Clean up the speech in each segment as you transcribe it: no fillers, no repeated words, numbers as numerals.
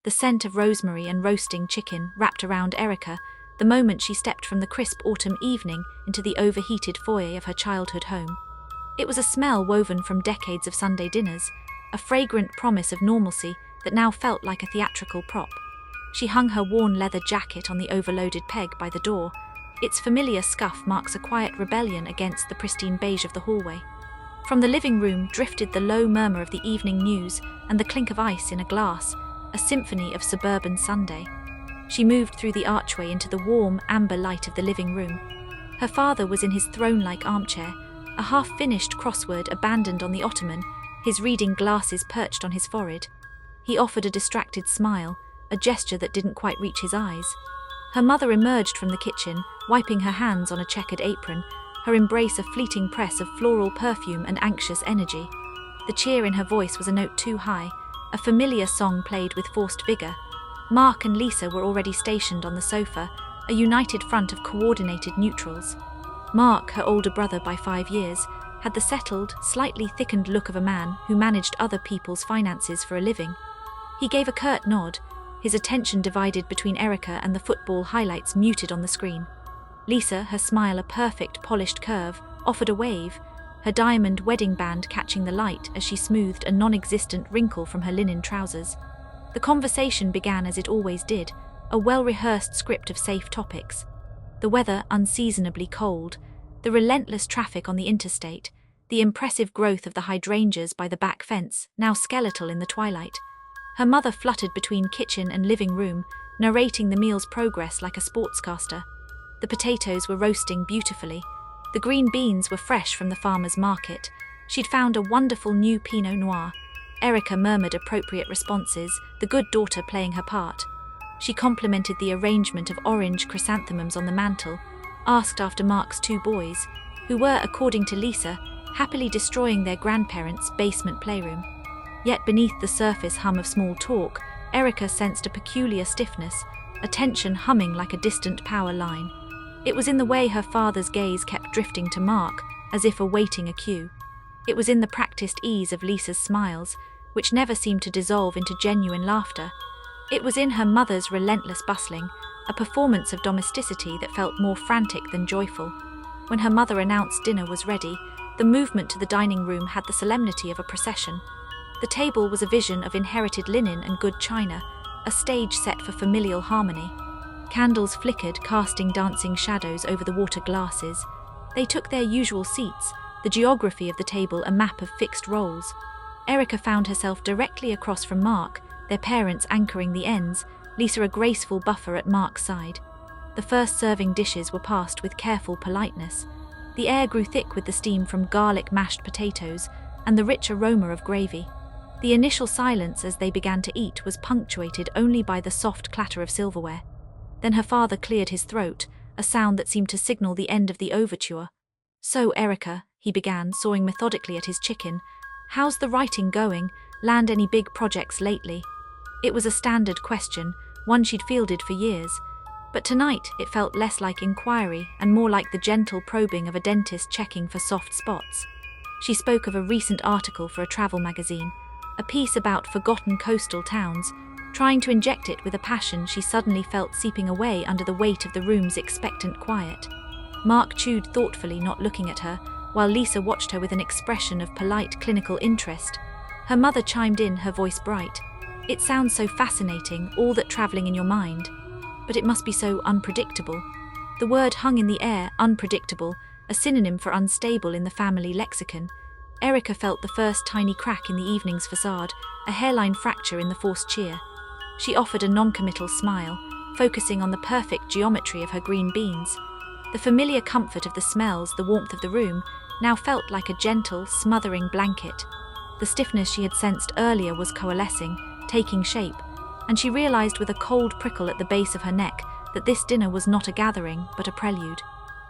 the scent of rosemary and roasting chicken wrapped around Erica the moment she stepped from the crisp autumn evening into the overheated foyer of her childhood home. It was a smell woven from decades of Sunday dinners, a fragrant promise of normalcy that now felt like a theatrical prop. She hung her worn leather jacket on the overloaded peg by the door. Its familiar scuff marks a quiet rebellion against the pristine beige of the hallway. From the living room drifted the low murmur of the evening news and the clink of ice in a glass, a symphony of suburban Sunday. She moved through the archway into the warm, amber light of the living room. Her father was in his throne-like armchair, a half-finished crossword abandoned on the ottoman, his reading glasses perched on his forehead. He offered a distracted smile, a gesture that didn't quite reach his eyes. Her mother emerged from the kitchen, wiping her hands on a checkered apron, her embrace a fleeting press of floral perfume and anxious energy. The cheer in her voice was a note too high, a familiar song played with forced vigor. Mark and Lisa were already stationed on the sofa, a united front of coordinated neutrals. Mark, her older brother by 5 years, had the settled, slightly thickened look of a man who managed other people's finances for a living. He gave a curt nod, his attention divided between Erica and the football highlights muted on the screen. Lisa, her smile a perfect polished curve, offered a wave, her diamond wedding band catching the light as she smoothed a non-existent wrinkle from her linen trousers. The conversation began as it always did, a well-rehearsed script of safe topics. The weather unseasonably cold, the relentless traffic on the interstate, the impressive growth of the hydrangeas by the back fence, now skeletal in the twilight. Her mother fluttered between kitchen and living room, narrating the meal's progress like a sportscaster. The potatoes were roasting beautifully. The green beans were fresh from the farmer's market. She'd found a wonderful new Pinot Noir. Erica murmured appropriate responses, the good daughter playing her part. She complimented the arrangement of orange chrysanthemums on the mantel, asked after Mark's 2 boys, who were, according to Lisa, happily destroying their grandparents' basement playroom. Yet beneath the surface hum of small talk, Erica sensed a peculiar stiffness, a tension humming like a distant power line. It was in the way her father's gaze kept drifting to Mark, as if awaiting a cue. It was in the practiced ease of Lisa's smiles, which never seemed to dissolve into genuine laughter. It was in her mother's relentless bustling, a performance of domesticity that felt more frantic than joyful. When her mother announced dinner was ready, the movement to the dining room had the solemnity of a procession. The table was a vision of inherited linen and good china, a stage set for familial harmony. Candles flickered, casting dancing shadows over the water glasses. They took their usual seats, the geography of the table a map of fixed roles. Erica found herself directly across from Mark, their parents anchoring the ends, Lisa a graceful buffer at Mark's side. The first serving dishes were passed with careful politeness. The air grew thick with the steam from garlic mashed potatoes and the rich aroma of gravy. The initial silence as they began to eat was punctuated only by the soft clatter of silverware. Then her father cleared his throat, a sound that seemed to signal the end of the overture. "So, Erica," he began, sawing methodically at his chicken, "how's the writing going? Land any big projects lately?" It was a standard question, one she'd fielded for years. But tonight it felt less like inquiry and more like the gentle probing of a dentist checking for soft spots. She spoke of a recent article for a travel magazine, a piece about forgotten coastal towns, trying to inject it with a passion she suddenly felt seeping away under the weight of the room's expectant quiet. Mark chewed thoughtfully, not looking at her, while Lisa watched her with an expression of polite clinical interest. Her mother chimed in, her voice bright. "It sounds so fascinating, all that travelling in your mind. But it must be so unpredictable." The word hung in the air, unpredictable, a synonym for unstable in the family lexicon. Erica felt the first tiny crack in the evening's facade, a hairline fracture in the forced cheer. She offered a non-committal smile, focusing on the perfect geometry of her green beans. The familiar comfort of the smells, the warmth of the room, now felt like a gentle, smothering blanket. The stiffness she had sensed earlier was coalescing, taking shape, and she realized with a cold prickle at the base of her neck that this dinner was not a gathering, but a prelude.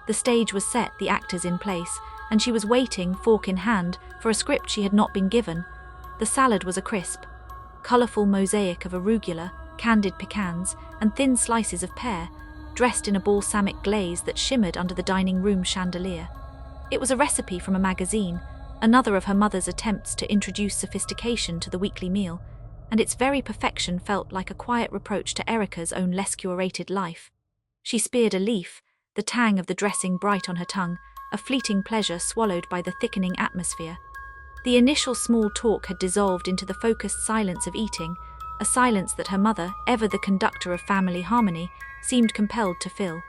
The stage was set, the actors in place, and she was waiting, fork in hand, for a script she had not been given. The salad was a crisp, colourful mosaic of arugula, candied pecans, and thin slices of pear, dressed in a balsamic glaze that shimmered under the dining room chandelier. It was a recipe from a magazine, another of her mother's attempts to introduce sophistication to the weekly meal. and its very perfection felt like a quiet reproach to Erica's own less curated life. She speared a leaf, the tang of the dressing bright on her tongue, a fleeting pleasure swallowed by the thickening atmosphere. The initial small talk had dissolved into the focused silence of eating, a silence that her mother, ever the conductor of family harmony, seemed compelled to fill.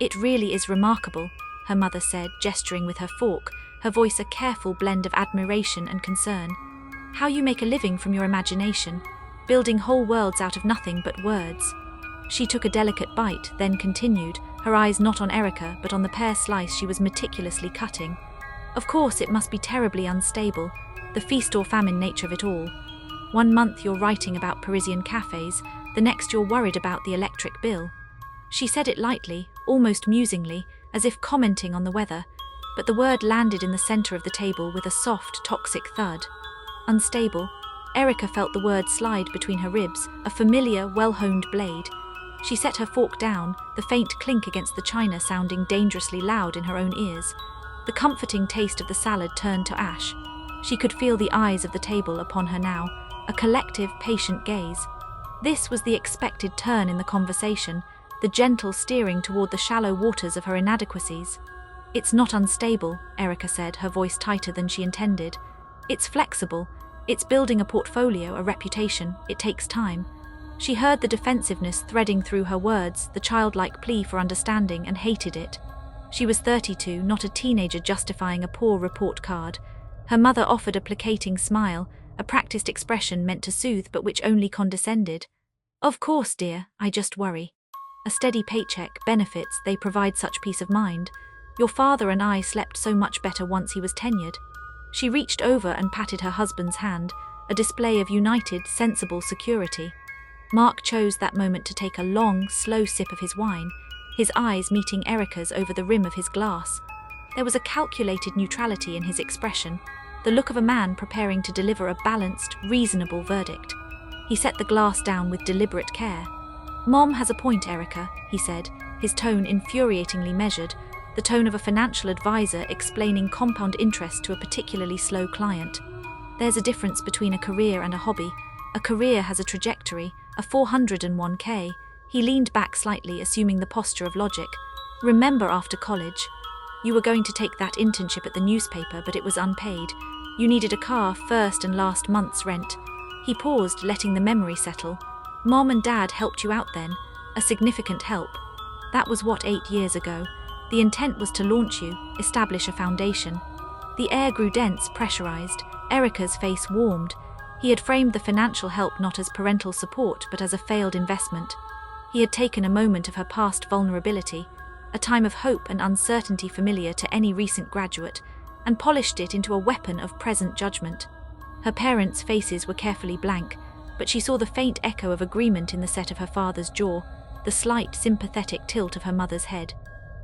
"It really is remarkable," her mother said, gesturing with her fork, her voice a careful blend of admiration and concern. "How you make a living from your imagination, building whole worlds out of nothing but words." She took a delicate bite, then continued, her eyes not on Erica but on the pear slice she was meticulously cutting. "Of course it must be terribly unstable, the feast or famine nature of it all. One month you're writing about Parisian cafes, the next you're worried about the electric bill." She said it lightly, almost musingly, as if commenting on the weather, but the word landed in the center of the table with a soft, toxic thud. Unstable. Erica felt the word slide between her ribs, a familiar, well-honed blade. She set her fork down, the faint clink against the china sounding dangerously loud in her own ears. The comforting taste of the salad turned to ash. She could feel the eyes of the table upon her now, a collective, patient gaze. This was the expected turn in the conversation, the gentle steering toward the shallow waters of her inadequacies. "It's not unstable," Erica said, her voice tighter than she intended. "It's flexible. It's building a portfolio, a reputation. It takes time." She heard the defensiveness threading through her words, the childlike plea for understanding, and hated it. She was 32, not a teenager justifying a poor report card. Her mother offered a placating smile, a practiced expression meant to soothe but which only condescended. "Of course, dear, I just worry. A steady paycheck, benefits, they provide such peace of mind. Your father and I slept so much better once he was tenured." She reached over and patted her husband's hand, a display of united, sensible security. Mark chose that moment to take a long, slow sip of his wine, his eyes meeting Erica's over the rim of his glass. There was a calculated neutrality in his expression, the look of a man preparing to deliver a balanced, reasonable verdict. He set the glass down with deliberate care. "Mom has a point, Erica," he said, his tone infuriatingly measured, the tone of a financial advisor explaining compound interest to a particularly slow client. "There's a difference between a career and a hobby. A career has a trajectory, a 401k. He leaned back slightly, assuming the posture of logic. "Remember after college? You were going to take that internship at the newspaper, but it was unpaid. You needed a car, first and last month's rent." He paused, letting the memory settle. "Mom and Dad helped you out then, a significant help. That was 8 years ago. The intent was to launch you, establish a foundation." The air grew dense, pressurized. Erica's face warmed. He had framed the financial help not as parental support but as a failed investment. He had taken a moment of her past vulnerability, a time of hope and uncertainty familiar to any recent graduate, and polished it into a weapon of present judgment. Her parents' faces were carefully blank, but she saw the faint echo of agreement in the set of her father's jaw, the slight, sympathetic tilt of her mother's head.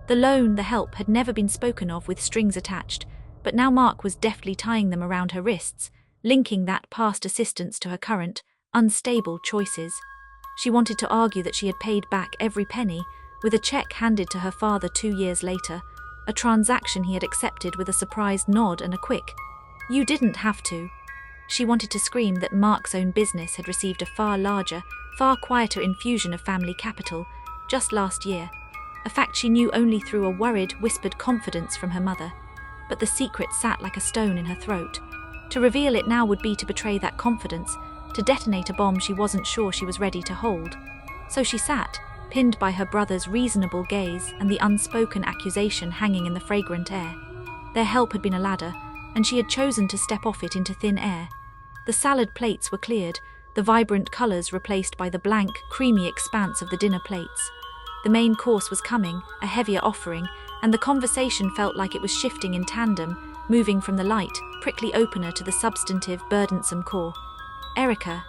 The loan, the help, had never been spoken of with strings attached, but now Mark was deftly tying them around her wrists, linking that past assistance to her current, unstable choices. She wanted to argue that she had paid back every penny, with a check handed to her father 2 years later, a transaction he had accepted with a surprised nod and a quick, "You didn't have to." She wanted to scream that Mark's own business had received a far larger, far quieter infusion of family capital, just last year, a fact she knew only through a worried, whispered confidence from her mother. But the secret sat like a stone in her throat. To reveal it now would be to betray that confidence, to detonate a bomb she wasn't sure she was ready to hold. So she sat, pinned by her brother's reasonable gaze and the unspoken accusation hanging in the fragrant air. Their help had been a ladder, and she had chosen to step off it into thin air. The salad plates were cleared, the vibrant colors replaced by the blank, creamy expanse of the dinner plates. The main course was coming, a heavier offering, and the conversation felt like it was shifting in tandem, moving from the light, prickly opener to the substantive, burdensome core. Erica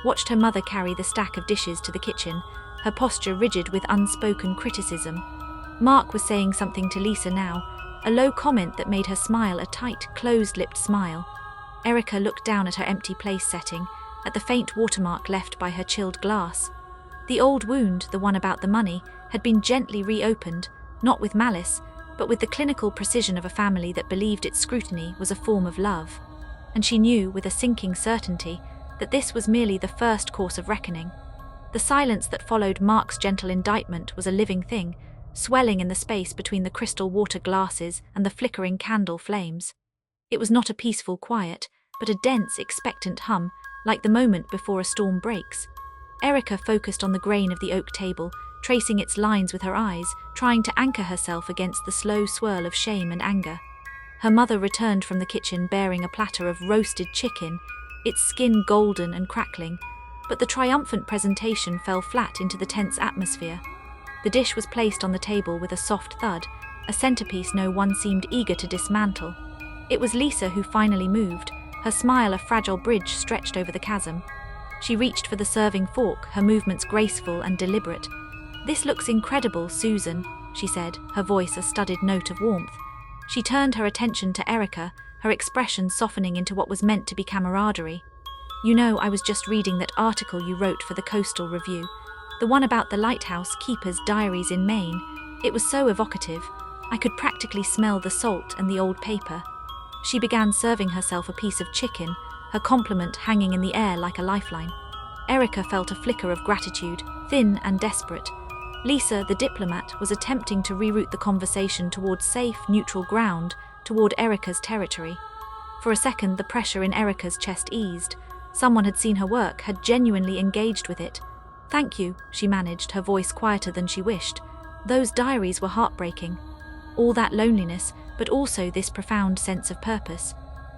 watched her mother carry the stack of dishes to the kitchen, her posture rigid with unspoken criticism. Mark was saying something to Lisa now, a low comment that made her smile a tight, closed-lipped smile. Erica looked down at her empty place setting, at the faint watermark left by her chilled glass. The old wound, the one about the money, had been gently reopened, not with malice, but with the clinical precision of a family that believed its scrutiny was a form of love. And she knew, with a sinking certainty, that this was merely the first course of reckoning. The silence that followed Mark's gentle indictment was a living thing, swelling in the space between the crystal water glasses and the flickering candle flames. It was not a peaceful quiet, but a dense, expectant hum, like the moment before a storm breaks. Erica focused on the grain of the oak table, tracing its lines with her eyes, trying to anchor herself against the slow swirl of shame and anger. Her mother returned from the kitchen bearing a platter of roasted chicken, its skin golden and crackling, but the triumphant presentation fell flat into the tense atmosphere. The dish was placed on the table with a soft thud, a centerpiece no one seemed eager to dismantle. It was Lisa who finally moved, her smile a fragile bridge stretched over the chasm. She reached for the serving fork, her movements graceful and deliberate. "This looks incredible, Susan," she said, her voice a studied note of warmth. She turned her attention to Erica, her expression softening into what was meant to be camaraderie. "You know, I was just reading that article you wrote for the Coastal Review, the one about the lighthouse keeper's diaries in Maine. It was so evocative. I could practically smell the salt and the old paper." She began serving herself a piece of chicken, her compliment hanging in the air like a lifeline. Erica felt a flicker of gratitude, thin and desperate. Lisa, the diplomat, was attempting to reroute the conversation toward safe, neutral ground, toward Erica's territory. For a second, the pressure in Erica's chest eased. Someone had seen her work, had genuinely engaged with it. "Thank you," she managed, her voice quieter than she wished. "Those diaries were heartbreaking. All that loneliness, but also this profound sense of purpose."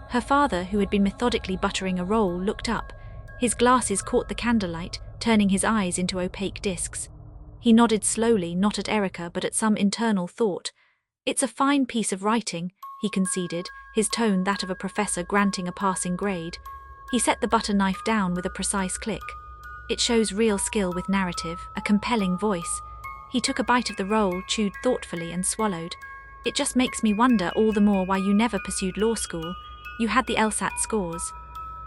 Her father, who had been methodically buttering a roll, looked up. His glasses caught the candlelight, turning his eyes into opaque discs. He nodded slowly, not at Erica, but at some internal thought. "It's a fine piece of writing," he conceded, his tone that of a professor granting a passing grade. He set the butter knife down with a precise click. "It shows real skill with narrative, a compelling voice." He took a bite of the roll, chewed thoughtfully, and swallowed. "It just makes me wonder all the more why you never pursued law school. You had the LSAT scores,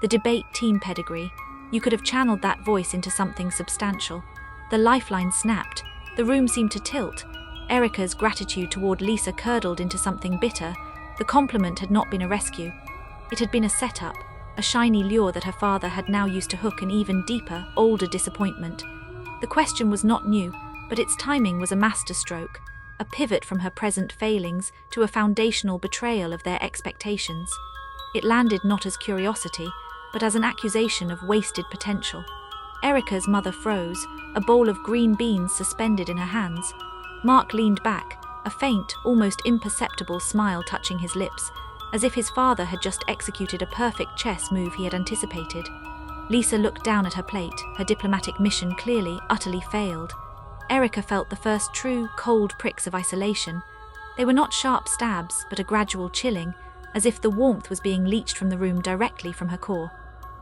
the debate team pedigree. You could have channeled that voice into something substantial." The lifeline snapped. The room seemed to tilt. Erica's gratitude toward Lisa curdled into something bitter. The compliment had not been a rescue. It had been a setup, a shiny lure that her father had now used to hook an even deeper, older disappointment. The question was not new, but its timing was a masterstroke, a pivot from her present failings to a foundational betrayal of their expectations. It landed not as curiosity, but as an accusation of wasted potential. Erica's mother froze, a bowl of green beans suspended in her hands. Mark leaned back, a faint, almost imperceptible smile touching his lips, as if his father had just executed a perfect chess move he had anticipated. Lisa looked down at her plate, her diplomatic mission clearly, utterly failed. Erica felt the first true, cold pricks of isolation. They were not sharp stabs, but a gradual chilling, as if the warmth was being leached from the room directly from her core.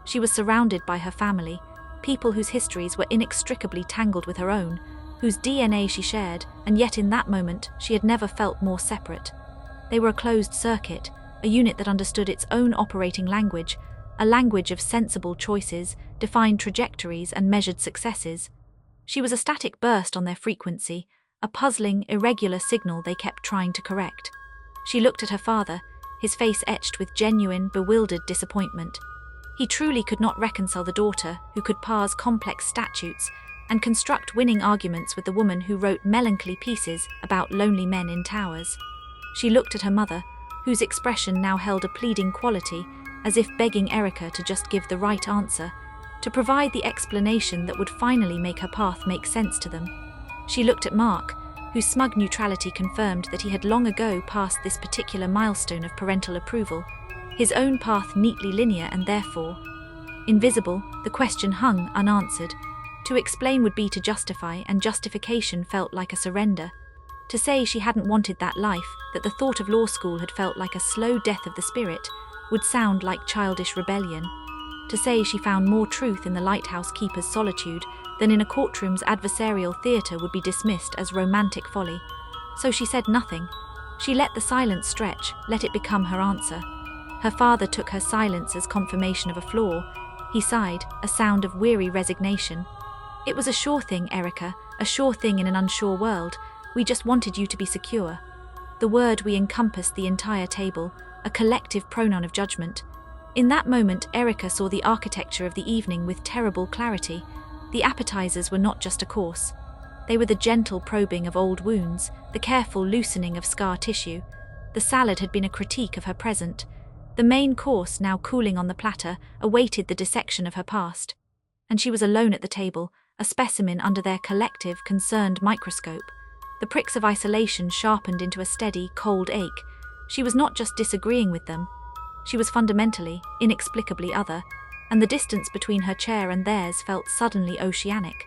She was surrounded by her family, people whose histories were inextricably tangled with her own, whose DNA she shared, and yet in that moment she had never felt more separate. They were a closed circuit, a unit that understood its own operating language, a language of sensible choices, defined trajectories, and measured successes. She was a static burst on their frequency, a puzzling, irregular signal they kept trying to correct. She looked at her father, his face etched with genuine, bewildered disappointment. He truly could not reconcile the daughter who could parse complex statutes and construct winning arguments with the woman who wrote melancholy pieces about lonely men in towers. She looked at her mother, whose expression now held a pleading quality, as if begging Erica to just give the right answer, to provide the explanation that would finally make her path make sense to them. She looked at Mark, whose smug neutrality confirmed that he had long ago passed this particular milestone of parental approval, his own path neatly linear and therefore invisible. The question hung unanswered. To explain would be to justify, and justification felt like a surrender. To say she hadn't wanted that life, that the thought of law school had felt like a slow death of the spirit, would sound like childish rebellion. To say she found more truth in the lighthouse keeper's solitude than in a courtroom's adversarial theatre would be dismissed as romantic folly. So she said nothing. She let the silence stretch, let it become her answer. Her father took her silence as confirmation of a flaw. He sighed, a sound of weary resignation. "It was a sure thing, Erica, a sure thing in an unsure world. We just wanted you to be secure." The word "we" encompassed the entire table, a collective pronoun of judgment. In that moment, Erica saw the architecture of the evening with terrible clarity. The appetizers were not just a course. They were the gentle probing of old wounds, the careful loosening of scar tissue. The salad had been a critique of her present. The main course, now cooling on the platter, awaited the dissection of her past. And she was alone at the table, a specimen under their collective, concerned microscope. The pricks of isolation sharpened into a steady, cold ache. She was not just disagreeing with them. She was fundamentally, inexplicably other, and the distance between her chair and theirs felt suddenly oceanic.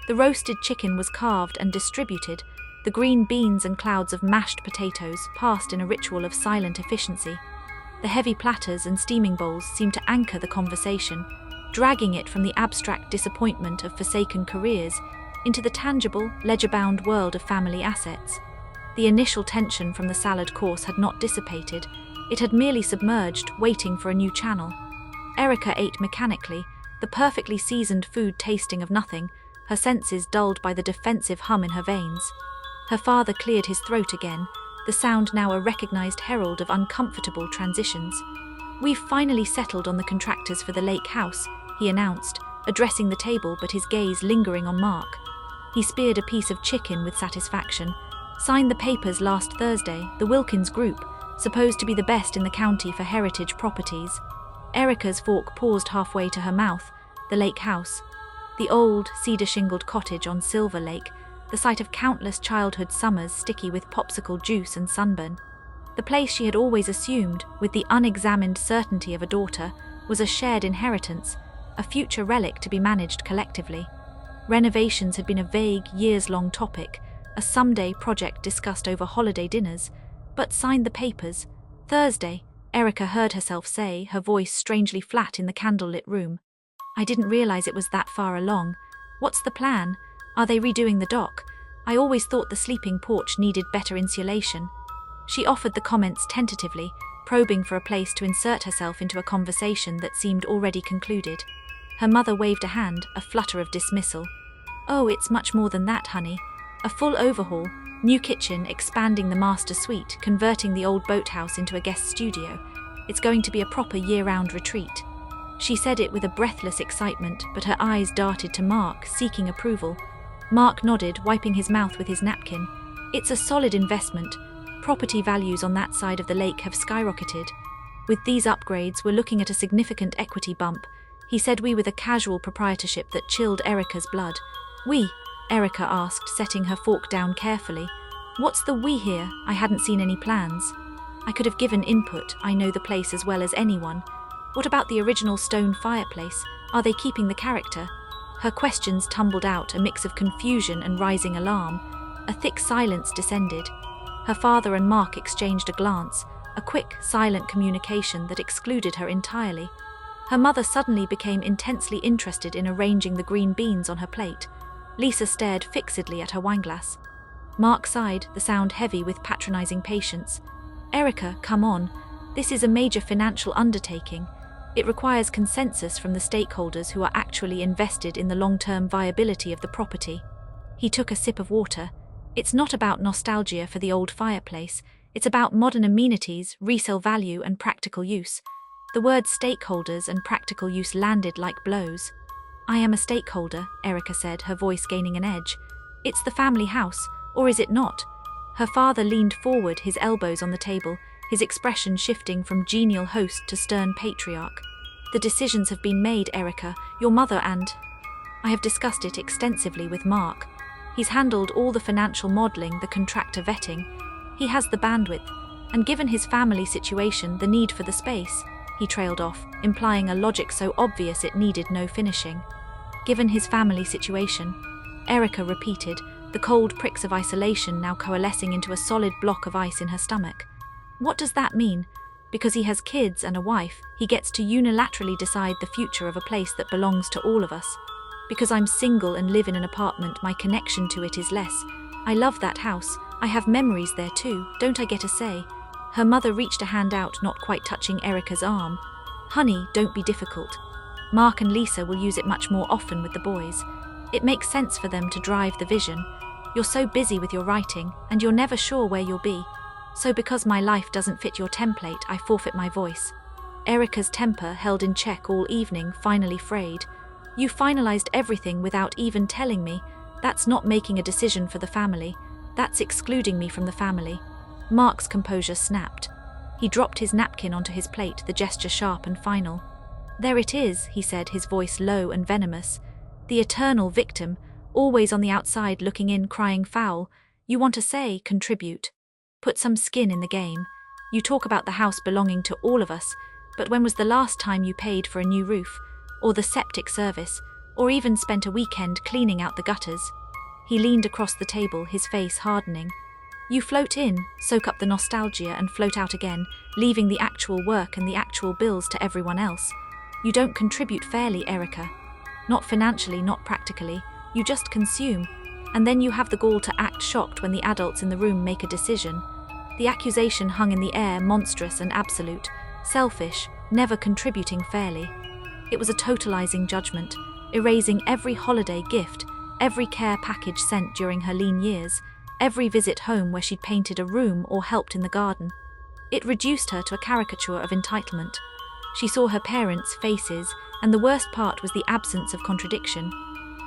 The roasted chicken was carved and distributed. The green beans and clouds of mashed potatoes passed in a ritual of silent efficiency. The heavy platters and steaming bowls seemed to anchor the conversation, dragging it from the abstract disappointment of forsaken careers into the tangible, ledger-bound world of family assets. The initial tension from the salad course had not dissipated. It had merely submerged, waiting for a new channel. Erica ate mechanically, the perfectly seasoned food tasting of nothing, her senses dulled by the defensive hum in her veins. Her father cleared his throat again, the sound now a recognized herald of uncomfortable transitions. "We've finally settled on the contractors for the lake house," he announced, addressing the table but his gaze lingering on Mark. He speared a piece of chicken with satisfaction. "Signed the papers last Thursday, the Wilkins Group, supposed to be the best in the county for heritage properties." Erica's fork paused halfway to her mouth. The lake house. The old, cedar-shingled cottage on Silver Lake, the site of countless childhood summers sticky with popsicle juice and sunburn. The place she had always assumed, with the unexamined certainty of a daughter, was a shared inheritance, a future relic to be managed collectively. Renovations had been a vague, years-long topic, a someday project discussed over holiday dinners, but signed the papers. Thursday, Erica heard herself say, her voice strangely flat in the candlelit room. "I didn't realize it was that far along. What's the plan? Are they redoing the dock? I always thought the sleeping porch needed better insulation." She offered the comments tentatively, probing for a place to insert herself into a conversation that seemed already concluded. Her mother waved a hand, a flutter of dismissal. "Oh, it's much more than that, honey. A full overhaul, new kitchen, expanding the master suite, converting the old boathouse into a guest studio. It's going to be a proper year-round retreat." She said it with a breathless excitement, but her eyes darted to Mark, seeking approval. Mark nodded, wiping his mouth with his napkin. "It's a solid investment. Property values on that side of the lake have skyrocketed. With these upgrades, we're looking at a significant equity bump," he said with a casual proprietorship that chilled Erica's blood. "We?" Erica asked, setting her fork down carefully. "What's the we here? I hadn't seen any plans." "I could have given input. I know the place as well as anyone. What about the original stone fireplace? Are they keeping the character?" Her questions tumbled out, a mix of confusion and rising alarm. A thick silence descended. Her father and Mark exchanged a glance, a quick, silent communication that excluded her entirely. Her mother suddenly became intensely interested in arranging the green beans on her plate. Lisa stared fixedly at her wineglass. Mark sighed, the sound heavy with patronizing patience. "Erica, come on. This is a major financial undertaking. It requires consensus from the stakeholders who are actually invested in the long-term viability of the property." He took a sip of water. "It's not about nostalgia for the old fireplace. It's about modern amenities, resale value, and practical use." The words stakeholders and practical use landed like blows. "I am a stakeholder," Erica said, her voice gaining an edge. "It's the family house, or is it not?" Her father leaned forward, his elbows on the table, his expression shifting from genial host to stern patriarch. "The decisions have been made, Erica, your mother and I have discussed it extensively with Mark. He's handled all the financial modeling, the contractor vetting. He has the bandwidth, and given his family situation, the need for the space," he trailed off, implying a logic so obvious it needed no finishing. "Given his family situation," Erica repeated, the cold pricks of isolation now coalescing into a solid block of ice in her stomach. "What does that mean? Because he has kids and a wife, he gets to unilaterally decide the future of a place that belongs to all of us. Because I'm single and live in an apartment, my connection to it is less. I love that house. I have memories there too, don't I get a say?" Her mother reached a hand out, not quite touching Erica's arm. "Honey, don't be difficult. Mark and Lisa will use it much more often with the boys. It makes sense for them to drive the vision. You're so busy with your writing, and you're never sure where you'll be. So because my life doesn't fit your template, I forfeit my voice." Erica's temper, held in check all evening, finally frayed. "You finalized everything without even telling me. That's not making a decision for the family. That's excluding me from the family." Mark's composure snapped. He dropped his napkin onto his plate, the gesture sharp and final. "There it is," he said, his voice low and venomous. "The eternal victim, always on the outside looking in, crying foul. You want to say, contribute. Put some skin in the game. You talk about the house belonging to all of us, but when was the last time you paid for a new roof, or the septic service, or even spent a weekend cleaning out the gutters?" He leaned across the table, his face hardening. "You float in, soak up the nostalgia, and float out again, leaving the actual work and the actual bills to everyone else. You don't contribute fairly, Erica. Not financially, not practically. You just consume, and then you have the gall to act shocked when the adults in the room make a decision." The accusation hung in the air, monstrous and absolute. Selfish, never contributing fairly. It was a totalizing judgment, erasing every holiday gift, every care package sent during her lean years, every visit home where she'd painted a room or helped in the garden. It reduced her to a caricature of entitlement. She saw her parents' faces, and the worst part was the absence of contradiction.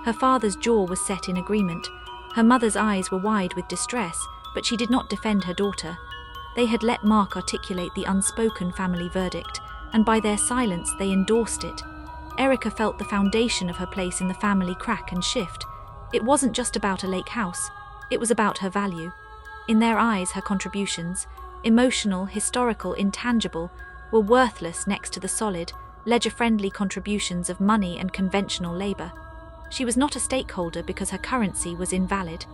Her father's jaw was set in agreement. Her mother's eyes were wide with distress, but she did not defend her daughter. They had let Mark articulate the unspoken family verdict, and by their silence they endorsed it. Erica felt the foundation of her place in the family crack and shift. It wasn't just about a lake house, it was about her value. In their eyes, her contributions, emotional, historical, intangible, were worthless next to the solid, ledger-friendly contributions of money and conventional labor. She was not a stakeholder because her currency was invalid.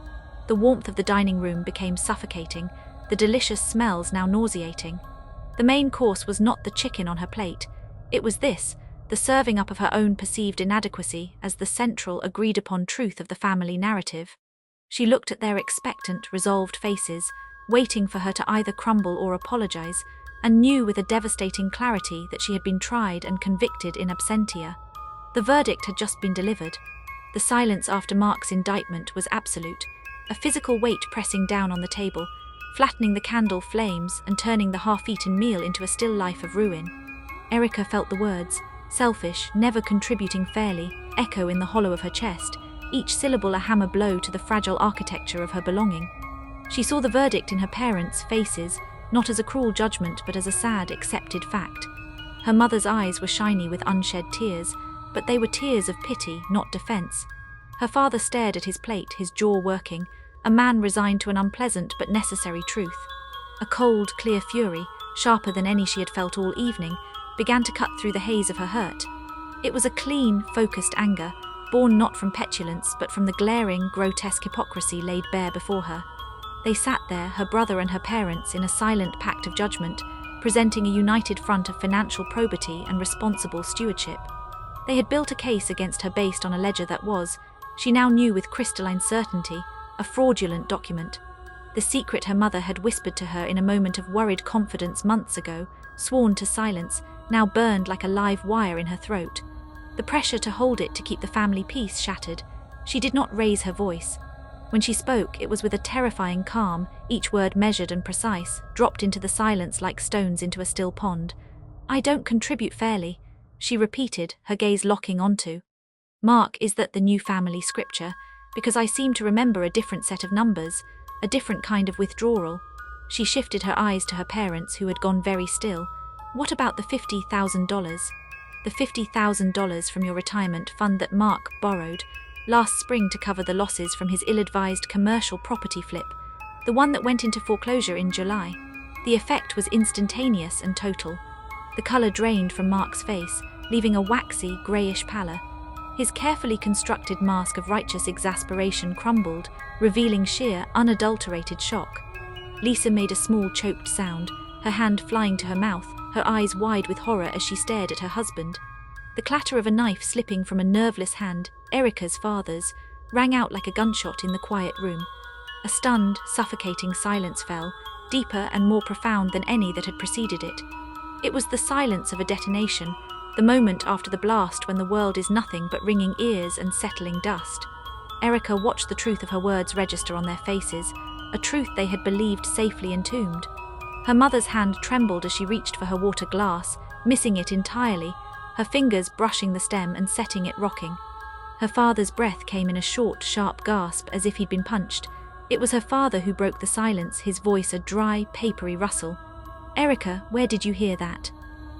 The warmth of the dining room became suffocating, the delicious smells now nauseating. The main course was not the chicken on her plate. It was this, the serving up of her own perceived inadequacy as the central, agreed-upon truth of the family narrative. She looked at their expectant, resolved faces, waiting for her to either crumble or apologize, and knew with a devastating clarity that she had been tried and convicted in absentia. The verdict had just been delivered. The silence after Mark's indictment was absolute, a physical weight pressing down on the table, flattening the candle flames and turning the half-eaten meal into a still life of ruin. Erica felt the words, selfish, never contributing fairly, echo in the hollow of her chest, each syllable a hammer blow to the fragile architecture of her belonging. She saw the verdict in her parents' faces, not as a cruel judgment but as a sad, accepted fact. Her mother's eyes were shiny with unshed tears, but they were tears of pity, not defense. Her father stared at his plate, his jaw working, a man resigned to an unpleasant but necessary truth. A cold, clear fury, sharper than any she had felt all evening, began to cut through the haze of her hurt. It was a clean, focused anger, born not from petulance but from the glaring, grotesque hypocrisy laid bare before her. They sat there, her brother and her parents, in a silent pact of judgment, presenting a united front of financial probity and responsible stewardship. They had built a case against her based on a ledger that was, she now knew with crystalline certainty, a fraudulent document. The secret her mother had whispered to her in a moment of worried confidence months ago, sworn to silence, now burned like a live wire in her throat. The pressure to hold it to keep the family peace shattered. She did not raise her voice. When she spoke, it was with a terrifying calm, each word measured and precise, dropped into the silence like stones into a still pond. "I don't contribute fairly," she repeated, her gaze locking onto. "Mark, is that the new family scripture? Because I seem to remember a different set of numbers, a different kind of withdrawal." She shifted her eyes to her parents, who had gone very still. "What about the $50,000? The $50,000 from your retirement fund that Mark borrowed last spring to cover the losses from his ill-advised commercial property flip, the one that went into foreclosure in July." The effect was instantaneous and total. The color drained from Mark's face, leaving a waxy, greyish pallor. His carefully constructed mask of righteous exasperation crumbled, revealing sheer, unadulterated shock. Lisa made a small, choked sound, her hand flying to her mouth, her eyes wide with horror as she stared at her husband. The clatter of a knife slipping from a nerveless hand, Erica's father's, rang out like a gunshot in the quiet room. A stunned, suffocating silence fell, deeper and more profound than any that had preceded it. It was the silence of a detonation, the moment after the blast when the world is nothing but ringing ears and settling dust. Erica watched the truth of her words register on their faces, a truth they had believed safely entombed. Her mother's hand trembled as she reached for her water glass, missing it entirely, her fingers brushing the stem and setting it rocking. Her father's breath came in a short, sharp gasp as if he'd been punched. It was her father who broke the silence, his voice a dry, papery rustle. "Erica, where did you hear that?"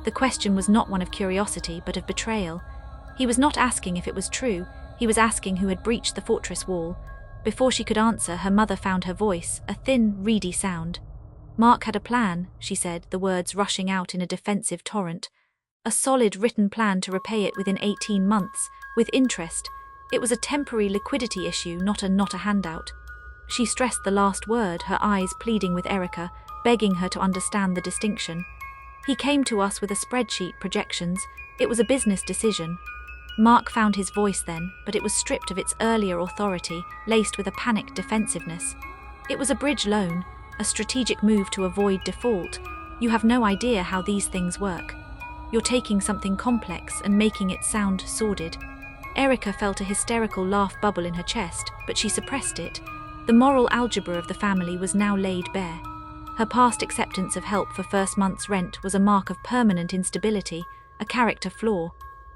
The question was not one of curiosity, but of betrayal. He was not asking if it was true, he was asking who had breached the fortress wall. Before she could answer, her mother found her voice, a thin, reedy sound. "Mark had a plan," she said, the words rushing out in a defensive torrent. "A solid written plan to repay it within 18 months, with interest. It was a temporary liquidity issue, not a handout." She stressed the last word, her eyes pleading with Erica, begging her to understand the distinction. "He came to us with a spreadsheet, projections. It was a business decision." Mark found his voice then, but it was stripped of its earlier authority, laced with a panicked defensiveness. "It was a bridge loan, a strategic move to avoid default. You have no idea how these things work. You're taking something complex and making it sound sordid." Erica felt a hysterical laugh bubble in her chest, but she suppressed it. The moral algebra of the family was now laid bare. Her past acceptance of help for first month's rent was a mark of permanent instability, a character flaw.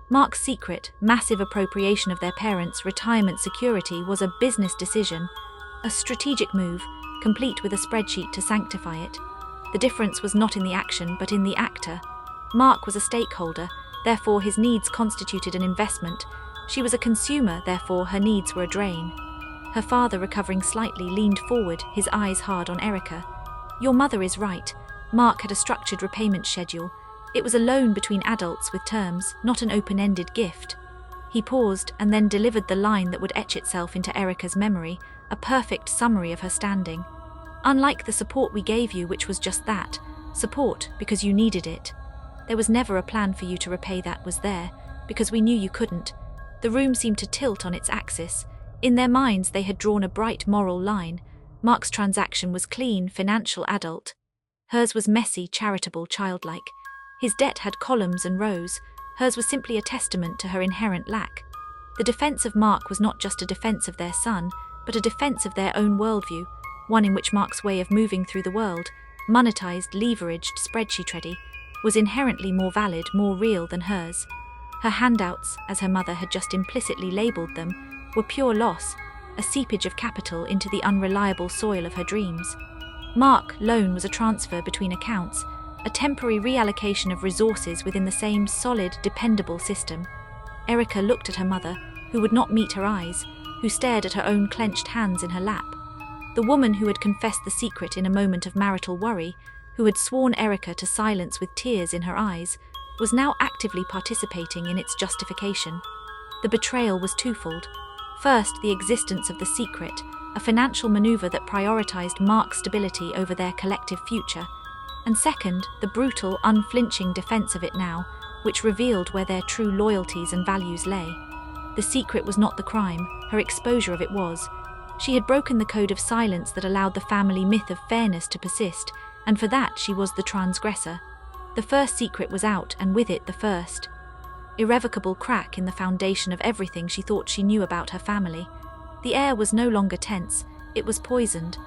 Mark's secret, massive appropriation of their parents' retirement security was a business decision, a strategic move, complete with a spreadsheet to sanctify it. The difference was not in the action, but in the actor. Mark was a stakeholder, therefore his needs constituted an investment. She was a consumer, therefore her needs were a drain. Her father, recovering slightly, leaned forward, his eyes hard on Erica. "Your mother is right. Mark had a structured repayment schedule. It was a loan between adults with terms, not an open-ended gift." He paused and then delivered the line that would etch itself into Erica's memory, a perfect summary of her standing. "Unlike the support we gave you, which was just that, support because you needed it. There was never a plan for you to repay that was there, because we knew you couldn't." The room seemed to tilt on its axis. In their minds they had drawn a bright moral line. Mark's transaction was clean, financial, adult. Hers was messy, charitable, childlike. His debt had columns and rows. Hers was simply a testament to her inherent lack. The defense of Mark was not just a defense of their son, but a defense of their own worldview, one in which Mark's way of moving through the world, monetized, leveraged, spreadsheet-ready, was inherently more valid, more real than hers. Her handouts, as her mother had just implicitly labeled them, were pure loss, a seepage of capital into the unreliable soil of her dreams. Mark's loan was a transfer between accounts, a temporary reallocation of resources within the same solid, dependable system. Erica looked at her mother, who would not meet her eyes, who stared at her own clenched hands in her lap. The woman who had confessed the secret in a moment of marital worry, who had sworn Erica to silence with tears in her eyes, was now actively participating in its justification. The betrayal was twofold. First, the existence of the secret, a financial maneuver that prioritized Mark's stability over their collective future. And second, the brutal, unflinching defense of it now, which revealed where their true loyalties and values lay. The secret was not the crime, her exposure of it was. She had broken the code of silence that allowed the family myth of fairness to persist, and for that she was the transgressor. The first secret was out, and with it the first irrevocable crack in the foundation of everything she thought she knew about her family. The air was no longer tense, it was poisoned,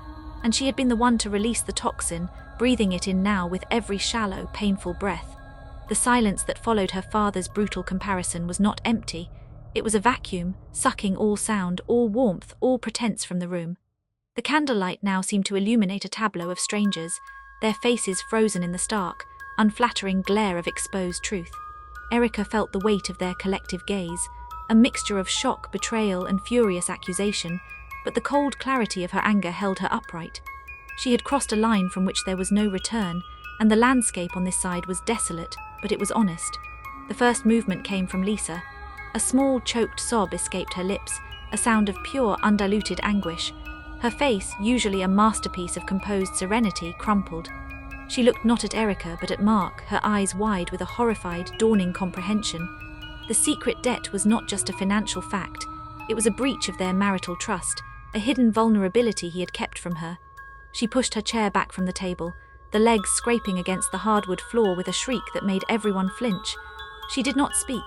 and she had been the one to release the toxin, breathing it in now with every shallow, painful breath. The silence that followed her father's brutal comparison was not empty. It was a vacuum, sucking all sound, all warmth, all pretense from the room. The candlelight now seemed to illuminate a tableau of strangers, their faces frozen in the stark, unflattering glare of exposed truth. Erica felt the weight of their collective gaze, a mixture of shock, betrayal, and furious accusation, but the cold clarity of her anger held her upright. She had crossed a line from which there was no return, and the landscape on this side was desolate, but it was honest. The first movement came from Lisa. A small, choked sob escaped her lips, a sound of pure, undiluted anguish. Her face, usually a masterpiece of composed serenity, crumpled. She looked not at Erica, but at Mark, her eyes wide with a horrified, dawning comprehension. The secret debt was not just a financial fact. It was a breach of their marital trust, a hidden vulnerability he had kept from her. She pushed her chair back from the table, the legs scraping against the hardwood floor with a shriek that made everyone flinch. She did not speak.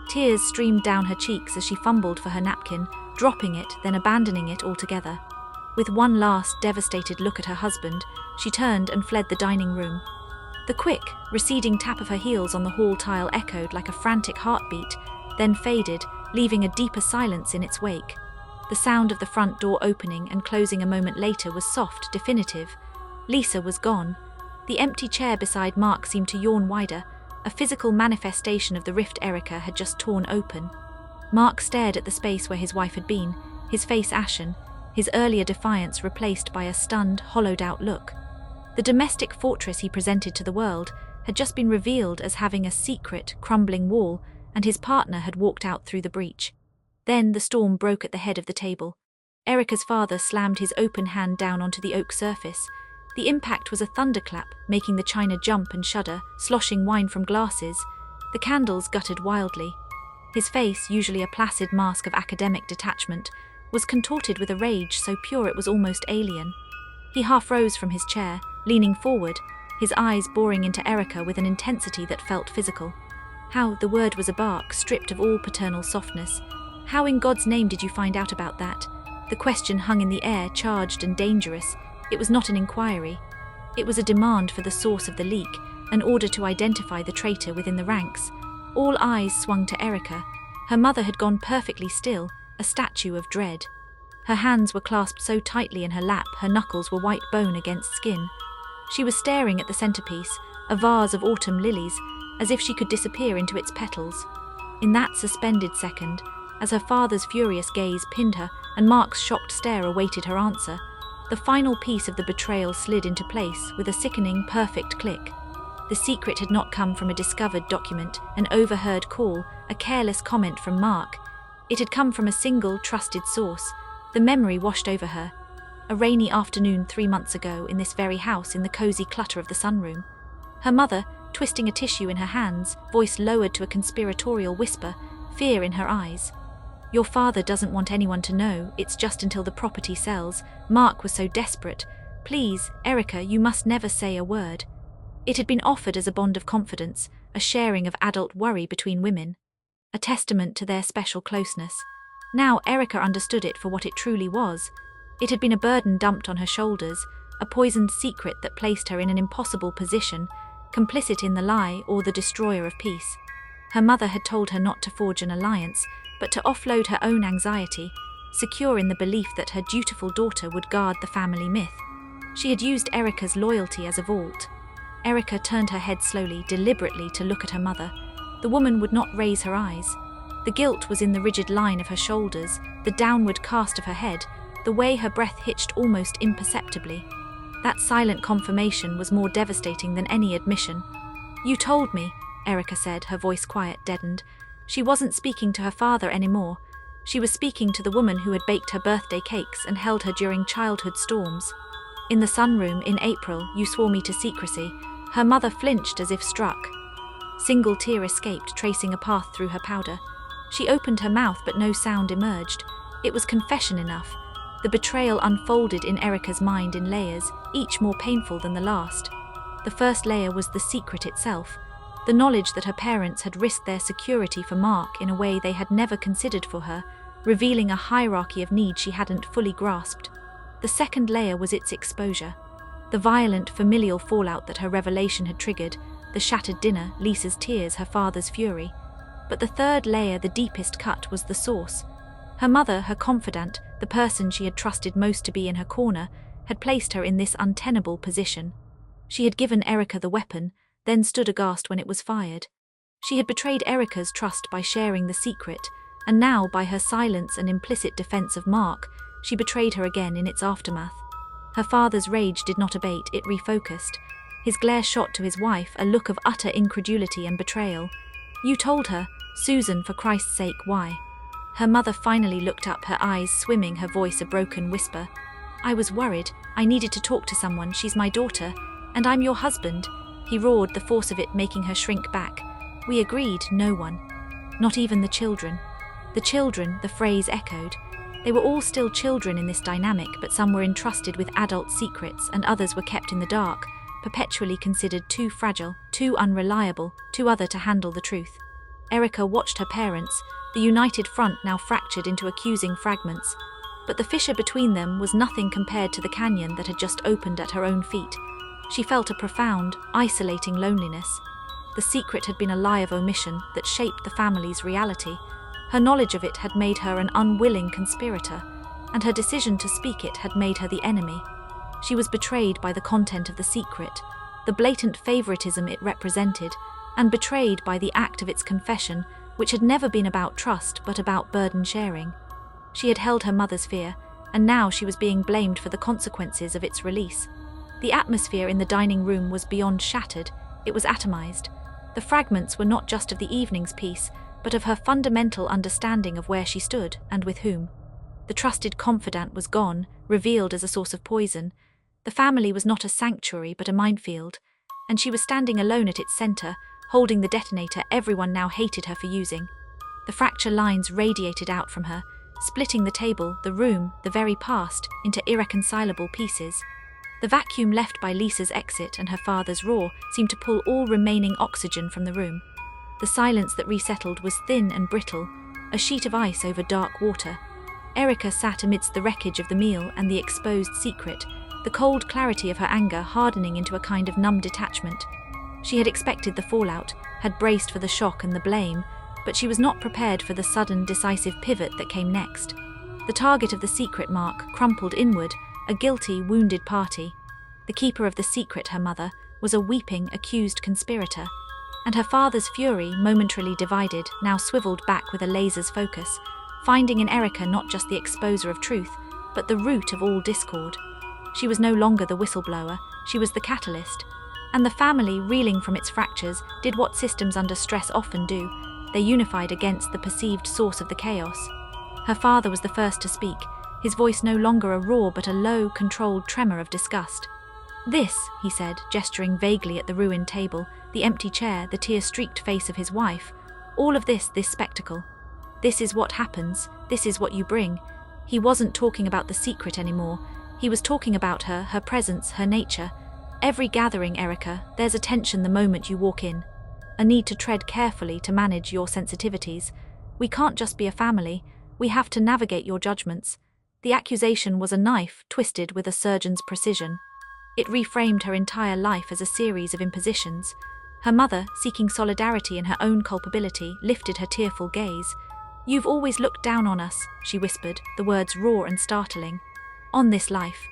Tears streamed down her cheeks as she fumbled for her napkin, dropping it, then abandoning it altogether. With one last, devastated look at her husband, she turned and fled the dining room. The quick, receding tap of her heels on the hall tile echoed like a frantic heartbeat, then faded, leaving a deeper silence in its wake. The sound of the front door opening and closing a moment later was soft, definitive. Lisa was gone. The empty chair beside Mark seemed to yawn wider, a physical manifestation of the rift Erica had just torn open. Mark stared at the space where his wife had been, his face ashen, his earlier defiance replaced by a stunned, hollowed-out look. The domestic fortress he presented to the world had just been revealed as having a secret, crumbling wall, and his partner had walked out through the breach. Then the storm broke at the head of the table. Erica's father slammed his open hand down onto the oak surface. The impact was a thunderclap, making the china jump and shudder, sloshing wine from glasses. The candles guttered wildly. His face, usually a placid mask of academic detachment, was contorted with a rage so pure it was almost alien. He half rose from his chair, leaning forward, his eyes boring into Erica with an intensity that felt physical. How, the word was a bark, stripped of all paternal softness. How in God's name did you find out about that? The question hung in the air, charged and dangerous. It was not an inquiry. It was a demand for the source of the leak, an order to identify the traitor within the ranks. All eyes swung to Erica. Her mother had gone perfectly still, a statue of dread. Her hands were clasped so tightly in her lap, her knuckles were white bone against skin. She was staring at the centerpiece, a vase of autumn lilies, as if she could disappear into its petals. In that suspended second, as her father's furious gaze pinned her and Mark's shocked stare awaited her answer, the final piece of the betrayal slid into place with a sickening, perfect click. The secret had not come from a discovered document, an overheard call, a careless comment from Mark. It had come from a single, trusted source. The memory washed over her. A rainy afternoon 3 months ago in this very house in the cozy clutter of the sunroom. Her mother, twisting a tissue in her hands, voice lowered to a conspiratorial whisper, fear in her eyes. Your father doesn't want anyone to know, it's just until the property sells. Mark was so desperate. Please, Erica, you must never say a word. It had been offered as a bond of confidence, a sharing of adult worry between women, a testament to their special closeness. Now Erica understood it for what it truly was. It had been a burden dumped on her shoulders, a poisoned secret that placed her in an impossible position, complicit in the lie or the destroyer of peace. Her mother had told her not to forge an alliance, but to offload her own anxiety, secure in the belief that her dutiful daughter would guard the family myth. She had used Erica's loyalty as a vault. Erica turned her head slowly, deliberately, to look at her mother. The woman would not raise her eyes. The guilt was in the rigid line of her shoulders, the downward cast of her head, the way her breath hitched almost imperceptibly. That silent confirmation was more devastating than any admission. You told me, Erica said, her voice quiet, deadened. She wasn't speaking to her father anymore. She was speaking to the woman who had baked her birthday cakes and held her during childhood storms. In the sunroom in April, you swore me to secrecy. Her mother flinched as if struck. Single tear escaped, tracing a path through her powder. She opened her mouth, but no sound emerged. It was confession enough. The betrayal unfolded in Erica's mind in layers, each more painful than the last. The first layer was the secret itself, the knowledge that her parents had risked their security for Mark in a way they had never considered for her, revealing a hierarchy of needs she hadn't fully grasped. The second layer was its exposure, the violent familial fallout that her revelation had triggered, the shattered dinner, Lisa's tears, her father's fury. But the third layer, the deepest cut, was the source. Her mother, her confidant, the person she had trusted most to be in her corner, had placed her in this untenable position. She had given Erica the weapon, then stood aghast when it was fired. She had betrayed Erica's trust by sharing the secret, and now, by her silence and implicit defense of Mark, she betrayed her again in its aftermath. Her father's rage did not abate, it refocused. His glare shot to his wife, a look of utter incredulity and betrayal. You told her, Susan, for Christ's sake, why? Her mother finally looked up, her eyes swimming, her voice a broken whisper. I was worried. I needed to talk to someone. She's my daughter, and I'm your husband. He roared, the force of it making her shrink back. We agreed, no one. Not even the children. The children, the phrase echoed. They were all still children in this dynamic, but some were entrusted with adult secrets and others were kept in the dark, perpetually considered too fragile, too unreliable, too other to handle the truth. Erica watched her parents, the united front now fractured into accusing fragments. But the fissure between them was nothing compared to the canyon that had just opened at her own feet. She felt a profound, isolating loneliness. The secret had been a lie of omission that shaped the family's reality. Her knowledge of it had made her an unwilling conspirator, and her decision to speak it had made her the enemy. She was betrayed by the content of the secret, the blatant favoritism it represented, and betrayed by the act of its confession, which had never been about trust but about burden sharing. She had held her mother's fear, and now she was being blamed for the consequences of its release. The atmosphere in the dining room was beyond shattered, it was atomized. The fragments were not just of the evening's peace, but of her fundamental understanding of where she stood and with whom. The trusted confidant was gone, revealed as a source of poison. The family was not a sanctuary but a minefield, and she was standing alone at its center, holding the detonator everyone now hated her for using. The fracture lines radiated out from her, splitting the table, the room, the very past, into irreconcilable pieces. The vacuum left by Lisa's exit and her father's roar seemed to pull all remaining oxygen from the room. The silence that resettled was thin and brittle, a sheet of ice over dark water. Erica sat amidst the wreckage of the meal and the exposed secret, the cold clarity of her anger hardening into a kind of numb detachment. She had expected the fallout, had braced for the shock and the blame, but she was not prepared for the sudden, decisive pivot that came next. The target of the secret mark crumpled inward, a guilty, wounded party. The keeper of the secret, her mother, was a weeping, accused conspirator, and her father's fury, momentarily divided, now swiveled back with a laser's focus, finding in Erica not just the exposer of truth, but the root of all discord. She was no longer the whistleblower, she was the catalyst, and the family, reeling from its fractures, did what systems under stress often do. They unified against the perceived source of the chaos. Her father was the first to speak, his voice no longer a roar but a low, controlled tremor of disgust. "This," he said, gesturing vaguely at the ruined table, the empty chair, the tear-streaked face of his wife, "all of this spectacle. This is what happens, this is what you bring." He wasn't talking about the secret anymore. He was talking about her, her presence, her nature. Every gathering, Erica, there's a tension the moment you walk in. A need to tread carefully to manage your sensitivities. We can't just be a family, we have to navigate your judgments. The accusation was a knife twisted with a surgeon's precision. It reframed her entire life as a series of impositions. Her mother, seeking solidarity in her own culpability, lifted her tearful gaze. "You've always looked down on us," she whispered, the words raw and startling. "On this life.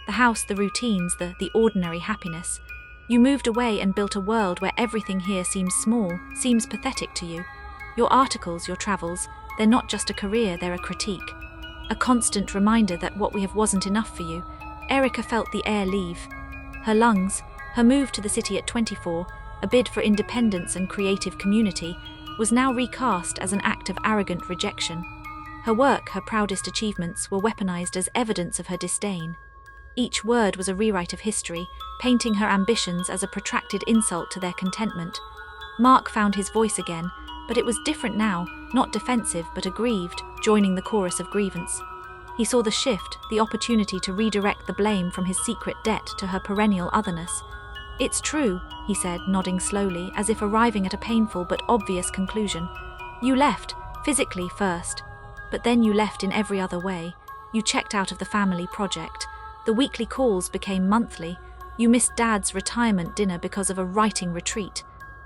The house, the routines, the ordinary happiness. You moved away and built a world where everything here seems small, seems pathetic to you. Your articles, your travels, they're not just a career, they're a critique. A constant reminder that what we have wasn't enough for you." Erica felt the air leave her lungs. Her move to the city at 24, a bid for independence and creative community, was now recast as an act of arrogant rejection. Her work, her proudest achievements, were weaponized as evidence of her disdain. Each word was a rewrite of history, painting her ambitions as a protracted insult to their contentment. Mark found his voice again, but it was different now, not defensive but aggrieved, joining the chorus of grievance. He saw the shift, the opportunity to redirect the blame from his secret debt to her perennial otherness. "It's true," he said, nodding slowly, as if arriving at a painful but obvious conclusion. "You left, physically first, but then you left in every other way. You checked out of the family project. The weekly calls became monthly. You missed Dad's retirement dinner because of a writing retreat.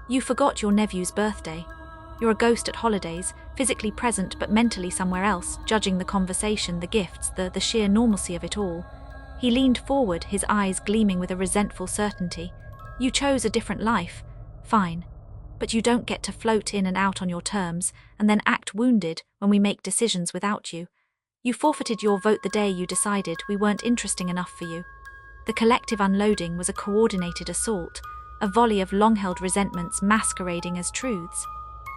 You forgot your nephew's birthday. You're a ghost at holidays, physically present but mentally somewhere else, judging the conversation, the gifts, the sheer normalcy of it all." He leaned forward, his eyes gleaming with a resentful certainty. "You chose a different life. Fine. But you don't get to float in and out on your terms, and then act wounded when we make decisions without you. You forfeited your vote the day you decided we weren't interesting enough for you." The collective unloading was a coordinated assault, a volley of long-held resentments masquerading as truths.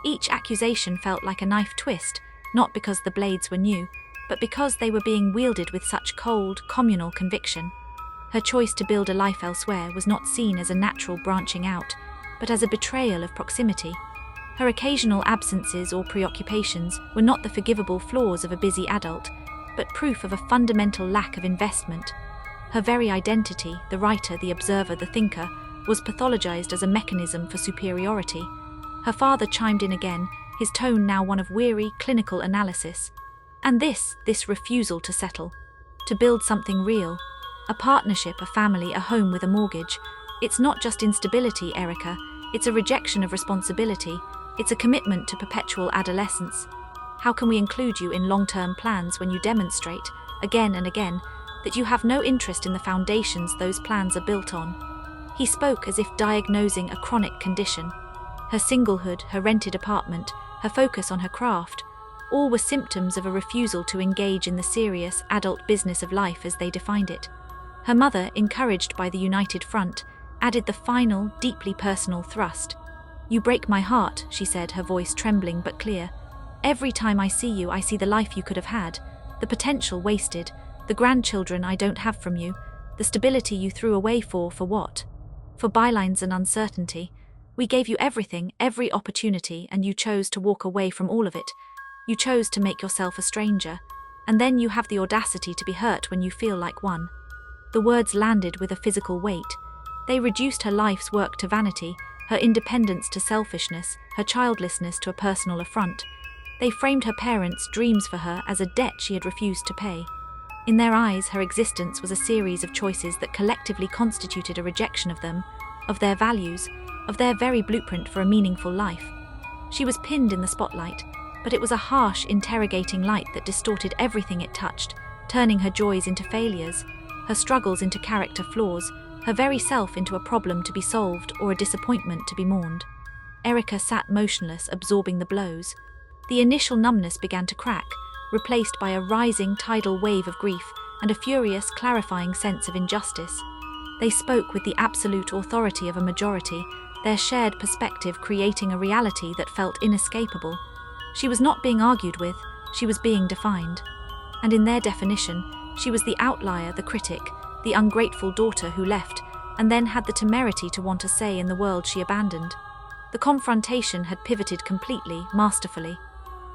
Each accusation felt like a knife twist, not because the blades were new, but because they were being wielded with such cold, communal conviction. Her choice to build a life elsewhere was not seen as a natural branching out, but as a betrayal of proximity. Her occasional absences or preoccupations were not the forgivable flaws of a busy adult, but proof of a fundamental lack of investment. Her very identity, the writer, the observer, the thinker, was pathologized as a mechanism for superiority. Her father chimed in again, his tone now one of weary, clinical analysis. And this refusal to settle, to build something real, a partnership, a family, a home with a mortgage, It's not just instability, Erica. It's a rejection of responsibility. It's a commitment to perpetual adolescence. How can we include you in long-term plans when you demonstrate, again and again, that you have no interest in the foundations those plans are built on? He spoke as if diagnosing a chronic condition. Her singlehood, her rented apartment, her focus on her craft, all were symptoms of a refusal to engage in the serious, adult business of life as they defined it. Her mother, encouraged by the United Front, added the final, deeply personal thrust. "You break my heart," she said, her voice trembling but clear. "Every time I see you, I see the life you could have had, the potential wasted, the grandchildren I don't have from you, the stability you threw away for what? For bylines and uncertainty. We gave you everything, every opportunity, and you chose to walk away from all of it. You chose to make yourself a stranger, and then you have the audacity to be hurt when you feel like one." The words landed with a physical weight. They reduced her life's work to vanity, her independence to selfishness, her childlessness to a personal affront. They framed her parents' dreams for her as a debt she had refused to pay. In their eyes, her existence was a series of choices that collectively constituted a rejection of them, of their values, of their very blueprint for a meaningful life. She was pinned in the spotlight, but it was a harsh, interrogating light that distorted everything it touched, turning her joys into failures, her struggles into character flaws, her very self into a problem to be solved or a disappointment to be mourned. Erica sat motionless, absorbing the blows. The initial numbness began to crack, replaced by a rising tidal wave of grief and a furious, clarifying sense of injustice. They spoke with the absolute authority of a majority, their shared perspective creating a reality that felt inescapable. She was not being argued with, she was being defined. And in their definition, she was the outlier, the critic, the ungrateful daughter who left, and then had the temerity to want a say in the world she abandoned. The confrontation had pivoted completely, masterfully.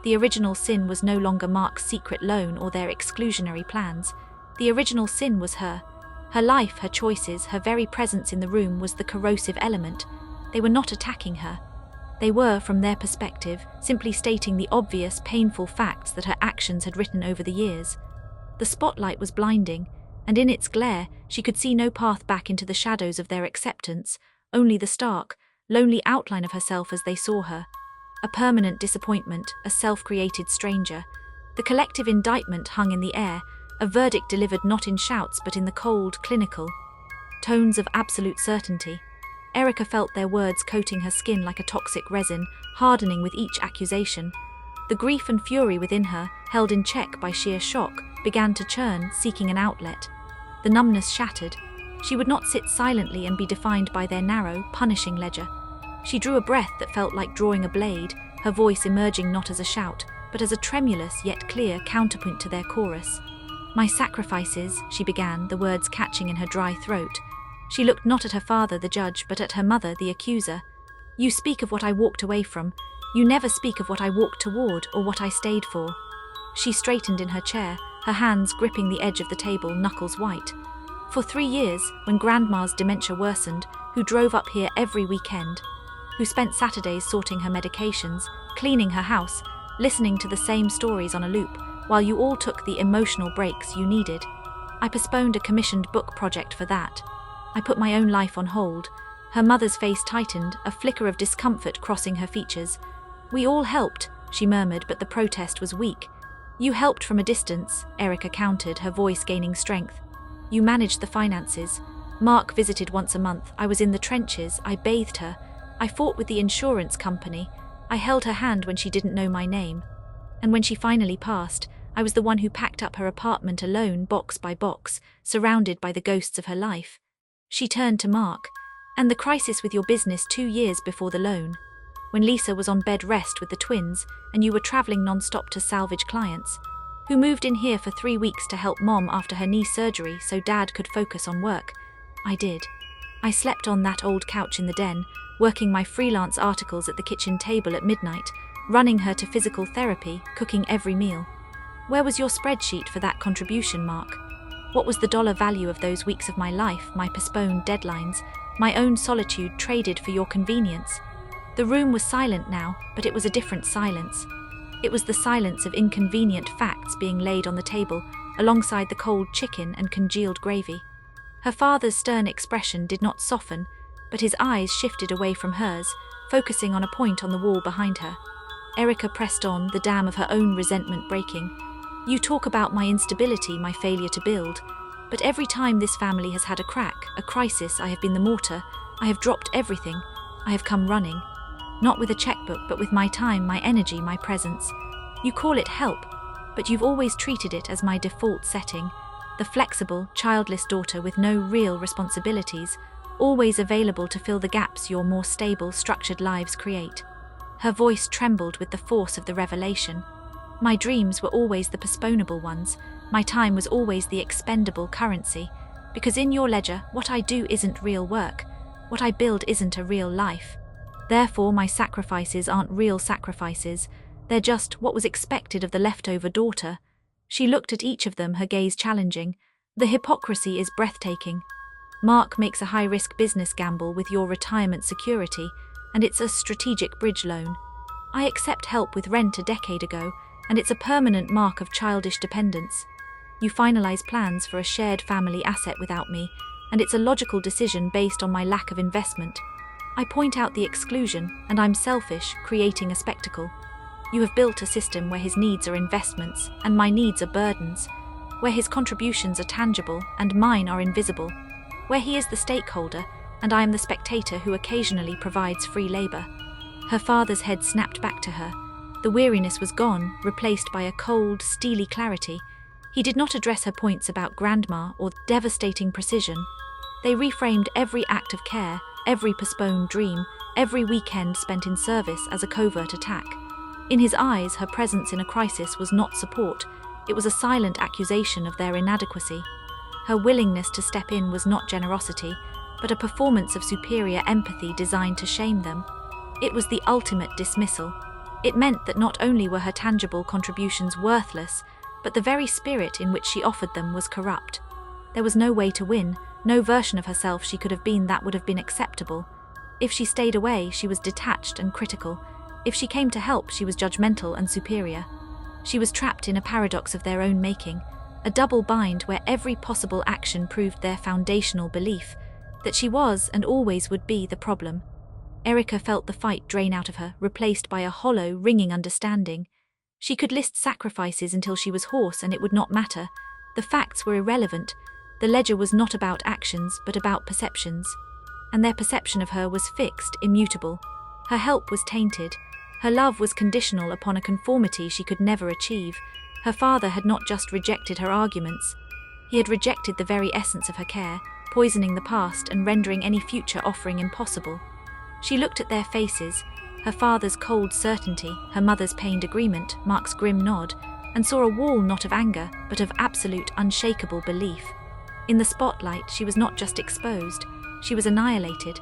The original sin was no longer Mark's secret loan or their exclusionary plans. The original sin was her. Her life, her choices, her very presence in the room was the corrosive element. They were not attacking her. They were, from their perspective, simply stating the obvious, painful facts that her actions had written over the years. The spotlight was blinding, and in its glare, she could see no path back into the shadows of their acceptance, only the stark, lonely outline of herself as they saw her. A permanent disappointment, a self-created stranger. The collective indictment hung in the air, a verdict delivered not in shouts but in the cold, clinical tones of absolute certainty. Erica felt their words coating her skin like a toxic resin, hardening with each accusation. The grief and fury within her, held in check by sheer shock, began to churn, seeking an outlet. The numbness shattered. She would not sit silently and be defined by their narrow, punishing ledger. She drew a breath that felt like drawing a blade, her voice emerging not as a shout, but as a tremulous yet clear counterpoint to their chorus. "My sacrifices," she began, the words catching in her dry throat. She looked not at her father, the judge, but at her mother, the accuser. "You speak of what I walked away from. You never speak of what I walked toward or what I stayed for." She straightened in her chair, her hands gripping the edge of the table, knuckles white. "For 3 years, when Grandma's dementia worsened, who drove up here every weekend, who spent Saturdays sorting her medications, cleaning her house, listening to the same stories on a loop, while you all took the emotional breaks you needed. I postponed a commissioned book project for that. I put my own life on hold." Her mother's face tightened, a flicker of discomfort crossing her features. "We all helped," she murmured, but the protest was weak. "You helped from a distance," Erica countered, her voice gaining strength. "You managed the finances. Mark visited once a month. I was in the trenches. I bathed her. I fought with the insurance company. I held her hand when she didn't know my name. And when she finally passed, I was the one who packed up her apartment alone, box by box, surrounded by the ghosts of her life." She turned to Mark. "And the crisis with your business 2 years before the loan. When Lisa was on bed rest with the twins, and you were traveling non-stop to salvage clients. Who moved in here for 3 weeks to help Mom after her knee surgery so Dad could focus on work. I did. I slept on that old couch in the den, working my freelance articles at the kitchen table at midnight, running her to physical therapy, cooking every meal. Where was your spreadsheet for that contribution, Mark? What was the dollar value of those weeks of my life, my postponed deadlines, my own solitude traded for your convenience?" The room was silent now, but it was a different silence. It was the silence of inconvenient facts being laid on the table, alongside the cold chicken and congealed gravy. Her father's stern expression did not soften, but his eyes shifted away from hers, focusing on a point on the wall behind her. Erica pressed on, the dam of her own resentment breaking. You talk about my instability, my failure to build, but every time this family has had a crack, a crisis, I have been the mortar. I have dropped everything. I have come running. Not with a checkbook, but with my time, my energy, my presence. You call it help, but you've always treated it as my default setting. The flexible, childless daughter with no real responsibilities, always available to fill the gaps your more stable, structured lives create. Her voice trembled with the force of the revelation. My dreams were always the postponable ones. My time was always the expendable currency. Because in your ledger, what I do isn't real work. What I build isn't a real life. Therefore, my sacrifices aren't real sacrifices. They're just what was expected of the leftover daughter. She looked at each of them, her gaze challenging. The hypocrisy is breathtaking. Mark makes a high-risk business gamble with your retirement security, and it's a strategic bridge loan. I accept help with rent a decade ago, and it's a permanent mark of childish dependence. You finalize plans for a shared family asset without me, and it's a logical decision based on my lack of investment. I point out the exclusion, and I'm selfish, creating a spectacle. You have built a system where his needs are investments, and my needs are burdens, where his contributions are tangible, and mine are invisible, where he is the stakeholder, and I am the spectator who occasionally provides free labor. Her father's head snapped back to her. The weariness was gone, replaced by a cold, steely clarity. He did not address her points about grandma or devastating precision. They reframed every act of care, every postponed dream, every weekend spent in service as a covert attack. In his eyes, her presence in a crisis was not support. It was a silent accusation of their inadequacy. Her willingness to step in was not generosity, but a performance of superior empathy designed to shame them. It was the ultimate dismissal. It meant that not only were her tangible contributions worthless, but the very spirit in which she offered them was corrupt. There was no way to win, no version of herself she could have been that would have been acceptable. If she stayed away, she was detached and critical. If she came to help, she was judgmental and superior. She was trapped in a paradox of their own making, a double bind where every possible action proved their foundational belief, that she was and always would be the problem. Erica felt the fight drain out of her, replaced by a hollow, ringing understanding. She could list sacrifices until she was hoarse and it would not matter. The facts were irrelevant. The ledger was not about actions, but about perceptions. And their perception of her was fixed, immutable. Her help was tainted. Her love was conditional upon a conformity she could never achieve. Her father had not just rejected her arguments. He had rejected the very essence of her care, poisoning the past and rendering any future offering impossible. She looked at their faces, her father's cold certainty, her mother's pained agreement, Mark's grim nod, and saw a wall not of anger, but of absolute, unshakable belief. In the spotlight, she was not just exposed, she was annihilated.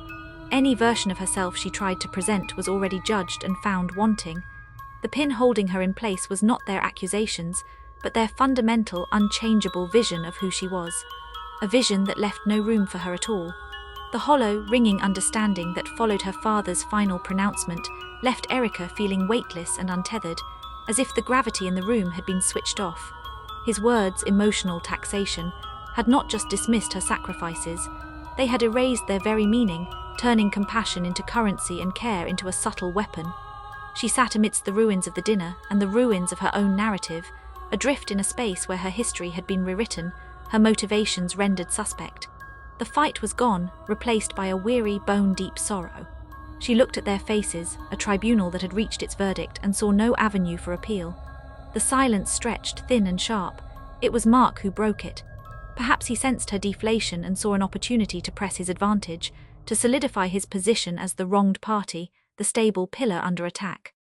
Any version of herself she tried to present was already judged and found wanting. The pin holding her in place was not their accusations, but their fundamental, unchangeable vision of who she was. A vision that left no room for her at all. The hollow, ringing understanding that followed her father's final pronouncement left Erica feeling weightless and untethered, as if the gravity in the room had been switched off. His words, emotional taxation, had not just dismissed her sacrifices, they had erased their very meaning, turning compassion into currency and care into a subtle weapon. She sat amidst the ruins of the dinner and the ruins of her own narrative, adrift in a space where her history had been rewritten, her motivations rendered suspect. The fight was gone, replaced by a weary, bone-deep sorrow. She looked at their faces, a tribunal that had reached its verdict, and saw no avenue for appeal. The silence stretched thin and sharp. It was Mark who broke it. Perhaps he sensed her deflation and saw an opportunity to press his advantage, to solidify his position as the wronged party, the stable pillar under attack.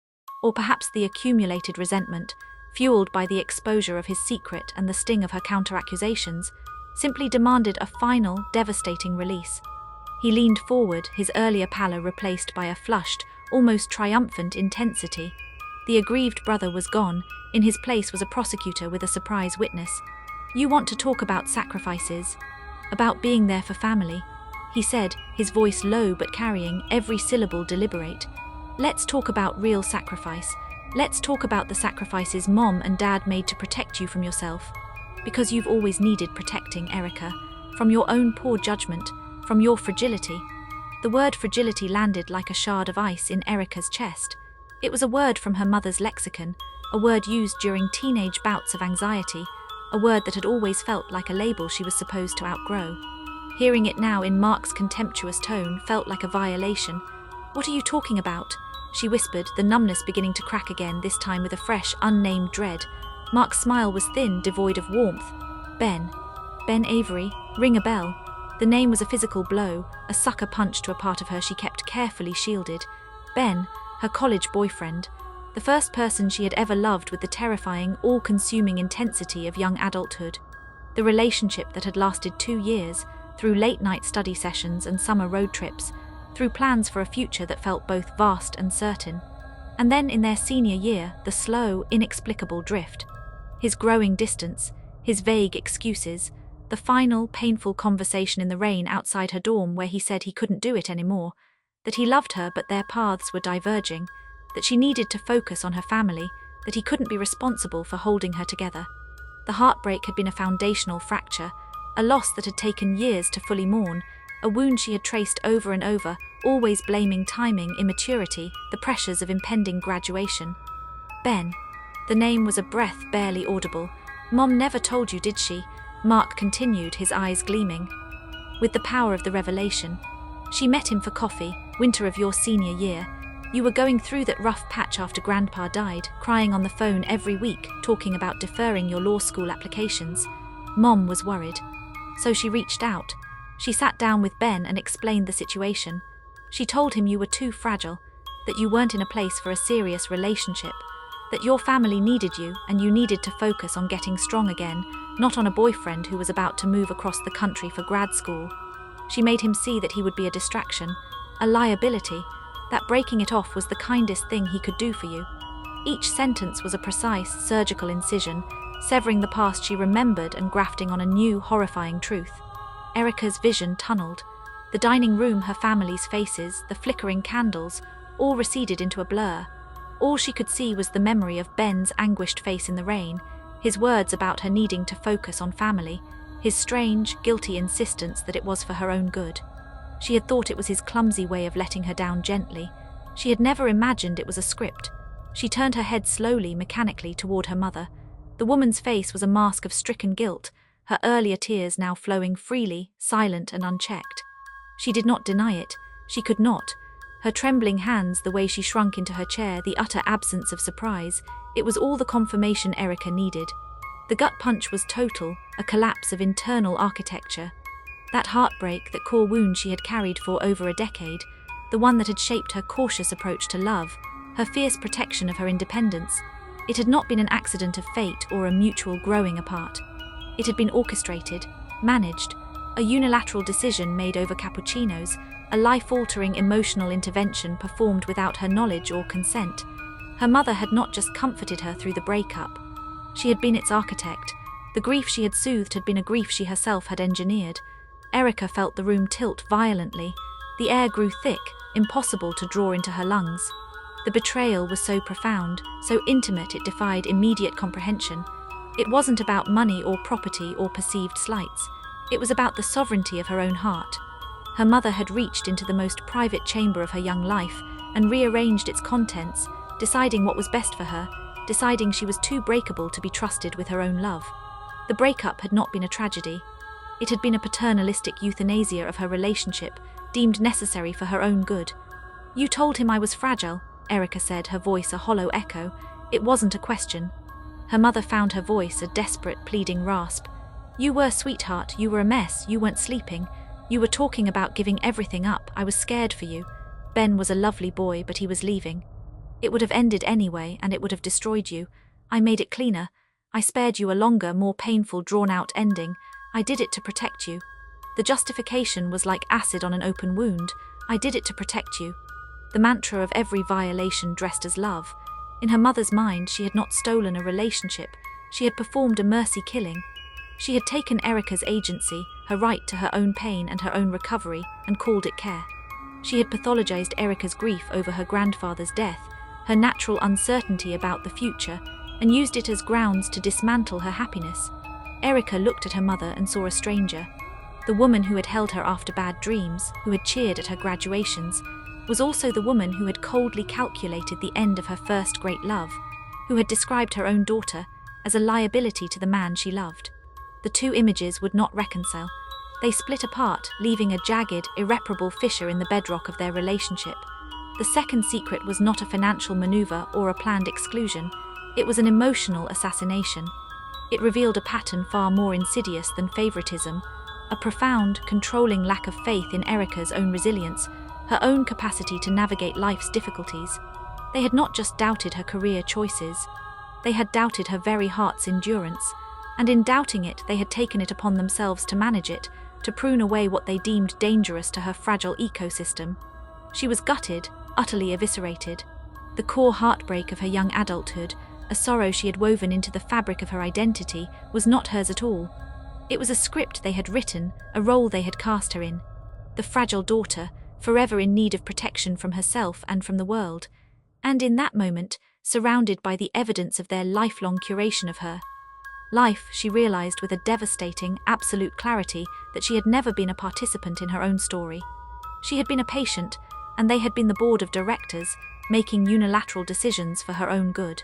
Or perhaps the accumulated resentment, fueled by the exposure of his secret and the sting of her counter-accusations, simply demanded a final, devastating release. He leaned forward, his earlier pallor replaced by a flushed, almost triumphant intensity. The aggrieved brother was gone. In his place was a prosecutor with a surprise witness. "You want to talk about sacrifices, about being there for family," he said, his voice low but carrying, every syllable deliberate. "Let's talk about real sacrifice. Let's talk about the sacrifices Mom and Dad made to protect you from yourself. Because you've always needed protecting, Erica, from your own poor judgment, from your fragility." The word fragility landed like a shard of ice in Erica's chest. It was a word from her mother's lexicon, a word used during teenage bouts of anxiety, a word that had always felt like a label she was supposed to outgrow. Hearing it now in Mark's contemptuous tone felt like a violation. "What are you talking about?" she whispered, the numbness beginning to crack again, this time with a fresh, unnamed dread. Mark's smile was thin, devoid of warmth. Ben. Ben Avery. Ring a bell. The name was a physical blow, a sucker punch to a part of her she kept carefully shielded. Ben, her college boyfriend. The first person she had ever loved with the terrifying, all-consuming intensity of young adulthood. The relationship that had lasted 2 years, through late-night study sessions and summer road trips, through plans for a future that felt both vast and certain. And then in their senior year, the slow, inexplicable drift. His growing distance, his vague excuses, the final, painful conversation in the rain outside her dorm where he said he couldn't do it anymore, that he loved her but their paths were diverging, that she needed to focus on her family, that he couldn't be responsible for holding her together. The heartbreak had been a foundational fracture, a loss that had taken years to fully mourn, a wound she had traced over and over, always blaming timing, immaturity, the pressures of impending graduation. Ben. The name was a breath barely audible. "Mom never told you, did she?" Mark continued, his eyes gleaming. With the power of the revelation. "She met him for coffee, winter of your senior year. You were going through that rough patch after Grandpa died, crying on the phone every week, talking about deferring your law school applications. Mom was worried. So she reached out. She sat down with Ben and explained the situation. She told him you were too fragile, that you weren't in a place for a serious relationship, that your family needed you and you needed to focus on getting strong again, not on a boyfriend who was about to move across the country for grad school. She made him see that he would be a distraction, a liability, that breaking it off was the kindest thing he could do for you. Each sentence was a precise, surgical incision, severing the past she remembered and grafting on a new, horrifying truth. Erica's vision tunneled. The dining room, her family's faces, the flickering candles, all receded into a blur. All she could see was the memory of Ben's anguished face in the rain, his words about her needing to focus on family, his strange, guilty insistence that it was for her own good. She had thought it was his clumsy way of letting her down gently. She had never imagined it was a script. She turned her head slowly, mechanically, toward her mother. The woman's face was a mask of stricken guilt, her earlier tears now flowing freely, silent and unchecked. She did not deny it. She could not. Her trembling hands, the way she shrunk into her chair, the utter absence of surprise, it was all the confirmation Erica needed. The gut punch was total, a collapse of internal architecture. That heartbreak, that core wound she had carried for over a decade, the one that had shaped her cautious approach to love, her fierce protection of her independence, it had not been an accident of fate or a mutual growing apart. It had been orchestrated, managed, a unilateral decision made over cappuccinos, a life-altering emotional intervention performed without her knowledge or consent. Her mother had not just comforted her through the breakup. She had been its architect. The grief she had soothed had been a grief she herself had engineered. Erica felt the room tilt violently. The air grew thick, impossible to draw into her lungs. The betrayal was so profound, so intimate it defied immediate comprehension. It wasn't about money or property or perceived slights. It was about the sovereignty of her own heart. Her mother had reached into the most private chamber of her young life and rearranged its contents, deciding what was best for her, deciding she was too breakable to be trusted with her own love. The breakup had not been a tragedy. It had been a paternalistic euthanasia of her relationship, deemed necessary for her own good. "You told him I was fragile," Erica said, her voice a hollow echo. It wasn't a question. Her mother found her voice a desperate, pleading rasp. "You were, sweetheart, you were a mess, you weren't sleeping. You were talking about giving everything up, I was scared for you. Ben was a lovely boy, but he was leaving. It would have ended anyway, and it would have destroyed you. I made it cleaner. I spared you a longer, more painful, drawn-out ending. I did it to protect you. The justification was like acid on an open wound. I did it to protect you." The mantra of every violation dressed as love. In her mother's mind, she had not stolen a relationship. She had performed a mercy killing. She had taken Erica's agency, her right to her own pain and her own recovery, and called it care. She had pathologized Erica's grief over her grandfather's death, her natural uncertainty about the future, and used it as grounds to dismantle her happiness. Erica looked at her mother and saw a stranger. The woman who had held her after bad dreams, who had cheered at her graduations, was also the woman who had coldly calculated the end of her first great love, who had described her own daughter as a liability to the man she loved. The two images would not reconcile. They split apart, leaving a jagged, irreparable fissure in the bedrock of their relationship. The second secret was not a financial maneuver or a planned exclusion. It was an emotional assassination. It revealed a pattern far more insidious than favoritism, a profound, controlling lack of faith in Erica's own resilience, her own capacity to navigate life's difficulties. They had not just doubted her career choices, they had doubted her very heart's endurance, and in doubting it, they had taken it upon themselves to manage it, to prune away what they deemed dangerous to her fragile ecosystem. She was gutted, utterly eviscerated. The core heartbreak of her young adulthood, a sorrow she had woven into the fabric of her identity, was not hers at all. It was a script they had written, a role they had cast her in. The fragile daughter, forever in need of protection from herself and from the world. And in that moment, surrounded by the evidence of their lifelong curation of her. Life, she realized with a devastating, absolute clarity that she had never been a participant in her own story. She had been a patient, and they had been the board of directors, making unilateral decisions for her own good.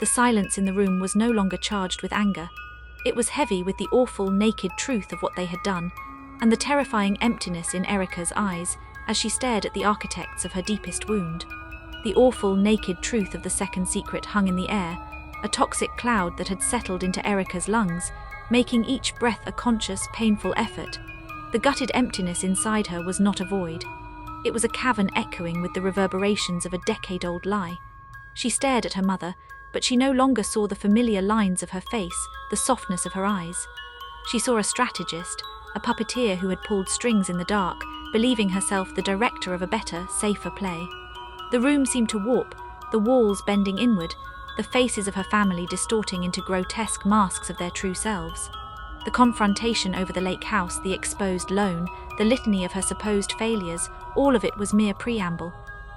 The silence in the room was no longer charged with anger. It was heavy with the awful, naked truth of what they had done, and the terrifying emptiness in Erica's eyes as she stared at the architects of her deepest wound. The awful, naked truth of the second secret hung in the air, a toxic cloud that had settled into Erica's lungs, making each breath a conscious, painful effort. The gutted emptiness inside her was not a void. It was a cavern echoing with the reverberations of a decade-old lie. She stared at her mother, but she no longer saw the familiar lines of her face, the softness of her eyes. She saw a strategist, a puppeteer who had pulled strings in the dark, believing herself the director of a better, safer play. The room seemed to warp, the walls bending inward, the faces of her family distorting into grotesque masks of their true selves. The confrontation over the lake house, the exposed loan, the litany of her supposed failures, all of it was mere preamble.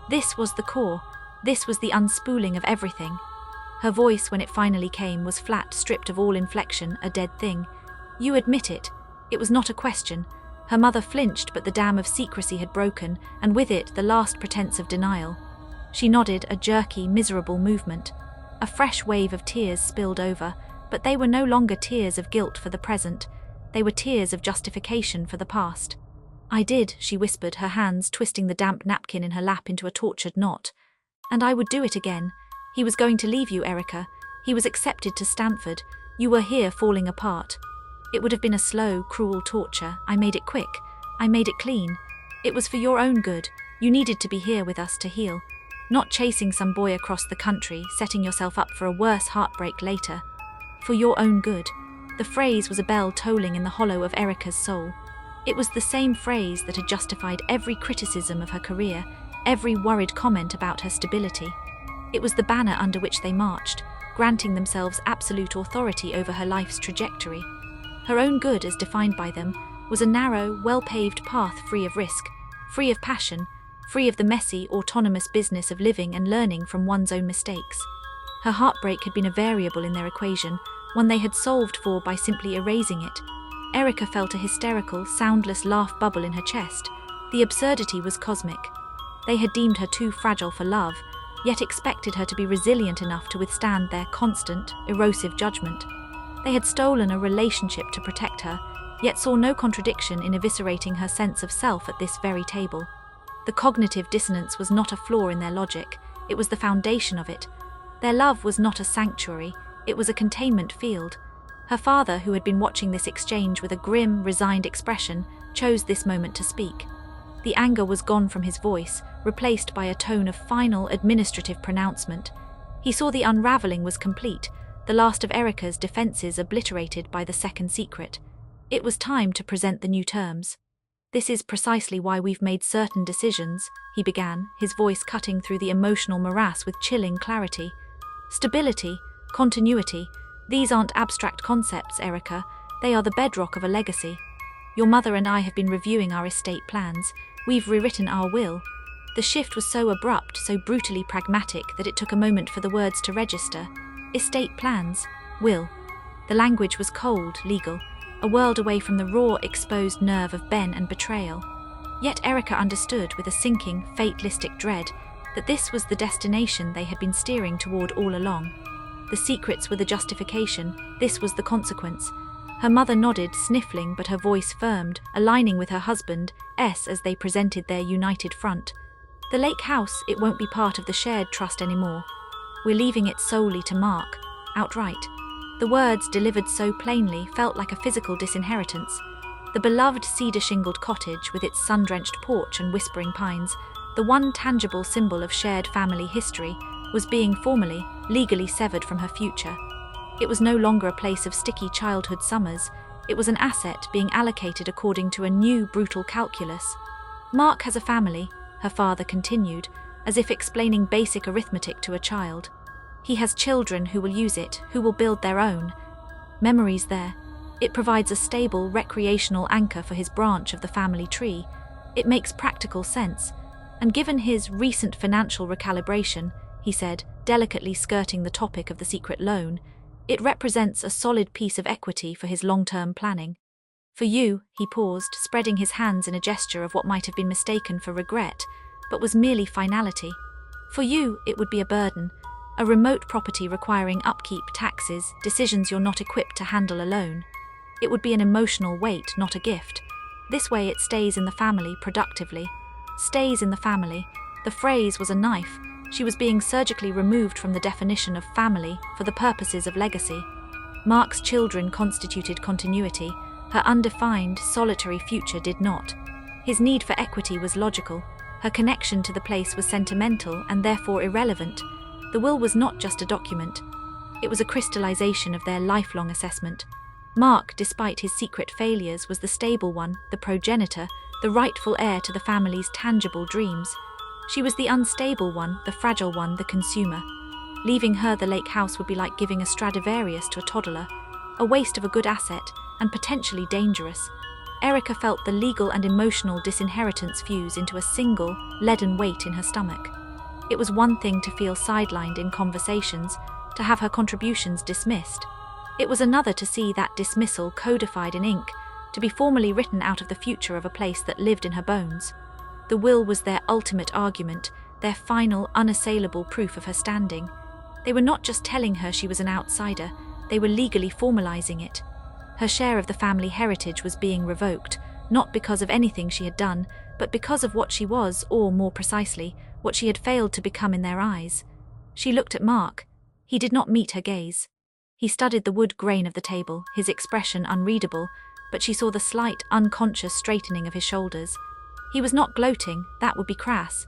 This was the core, this was the unspooling of everything. Her voice, when it finally came, was flat, stripped of all inflection, a dead thing. You admit it. It was not a question. Her mother flinched, but the dam of secrecy had broken, and with it the last pretense of denial. She nodded, a jerky, miserable movement. A fresh wave of tears spilled over, but they were no longer tears of guilt for the present. They were tears of justification for the past. I did, she whispered, her hands twisting the damp napkin in her lap into a tortured knot. And I would do it again. He was going to leave you, Erica. He was accepted to Stanford. You were here falling apart. It would have been a slow, cruel torture. I made it quick. I made it clean. It was for your own good. You needed to be here with us to heal. Not chasing some boy across the country, setting yourself up for a worse heartbreak later. For your own good. The phrase was a bell tolling in the hollow of Erica's soul. It was the same phrase that had justified every criticism of her career, every worried comment about her stability. It was the banner under which they marched, granting themselves absolute authority over her life's trajectory. Her own good, as defined by them, was a narrow, well-paved path free of risk, free of passion, free of the messy, autonomous business of living and learning from one's own mistakes. Her heartbreak had been a variable in their equation, one they had solved for by simply erasing it. Erica felt a hysterical, soundless laugh bubble in her chest. The absurdity was cosmic. They had deemed her too fragile for love, yet expected her to be resilient enough to withstand their constant, erosive judgment. They had stolen a relationship to protect her, yet saw no contradiction in eviscerating her sense of self at this very table. The cognitive dissonance was not a flaw in their logic, it was the foundation of it. Their love was not a sanctuary, it was a containment field. Her father, who had been watching this exchange with a grim, resigned expression, chose this moment to speak. The anger was gone from his voice, replaced by a tone of final, administrative pronouncement. He saw the unraveling was complete, the last of Erica's defenses obliterated by the second secret. It was time to present the new terms. This is precisely why we've made certain decisions, he began, his voice cutting through the emotional morass with chilling clarity. Stability, continuity, these aren't abstract concepts, Erica. They are the bedrock of a legacy. Your mother and I have been reviewing our estate plans. We've rewritten our will. The shift was so abrupt, so brutally pragmatic that it took a moment for the words to register. Estate plans, will. The language was cold, legal. a world away from the raw, exposed nerve of Ben and betrayal. Yet Erica understood with a sinking, fatalistic dread that this was the destination they had been steering toward all along. The secrets were the justification, this was the consequence. Her mother nodded, sniffling, but her voice firmed, aligning with her husband's as they presented their united front. The lake house, it won't be part of the shared trust anymore. We're leaving it solely to Mark, outright. The words, delivered so plainly, felt like a physical disinheritance. The beloved cedar-shingled cottage with its sun-drenched porch and whispering pines, the one tangible symbol of shared family history, was being formally, legally severed from her future. It was no longer a place of sticky childhood summers. It was an asset being allocated according to a new, brutal calculus. Mark has a family, her father continued, as if explaining basic arithmetic to a child. He has children who will use it, who will build their own. Memories there. It provides a stable, recreational anchor for his branch of the family tree. It makes practical sense. And given his recent financial recalibration, he said, delicately skirting the topic of the secret loan, it represents a solid piece of equity for his long-term planning. For you, he paused, spreading his hands in a gesture of what might have been mistaken for regret, but was merely finality. For you, it would be a burden, a remote property requiring upkeep, taxes, decisions you're not equipped to handle alone. It would be an emotional weight, not a gift. This way it stays in the family productively. Stays in the family. The phrase was a knife. She was being surgically removed from the definition of family for the purposes of legacy. Mark's children constituted continuity. Her undefined, solitary future did not. His need for equity was logical. Her connection to the place was sentimental and therefore irrelevant. The will was not just a document. It was a crystallization of their lifelong assessment. Mark, despite his secret failures, was the stable one, the progenitor, the rightful heir to the family's tangible dreams. She was the unstable one, the fragile one, the consumer. Leaving her, the lake house would be like giving a Stradivarius to a toddler, a waste of a good asset, and potentially dangerous. Erica felt the legal and emotional disinheritance fuse into a single, leaden weight in her stomach. It was one thing to feel sidelined in conversations, to have her contributions dismissed. It was another to see that dismissal codified in ink, to be formally written out of the future of a place that lived in her bones. The will was their ultimate argument, their final, unassailable proof of her standing. They were not just telling her she was an outsider, they were legally formalizing it. Her share of the family heritage was being revoked, not because of anything she had done, but because of what she was, or more precisely, what she had failed to become in their eyes. She looked at Mark. He did not meet her gaze. He studied the wood grain of the table, his expression unreadable, but she saw the slight, unconscious straightening of his shoulders. He was not gloating, that would be crass.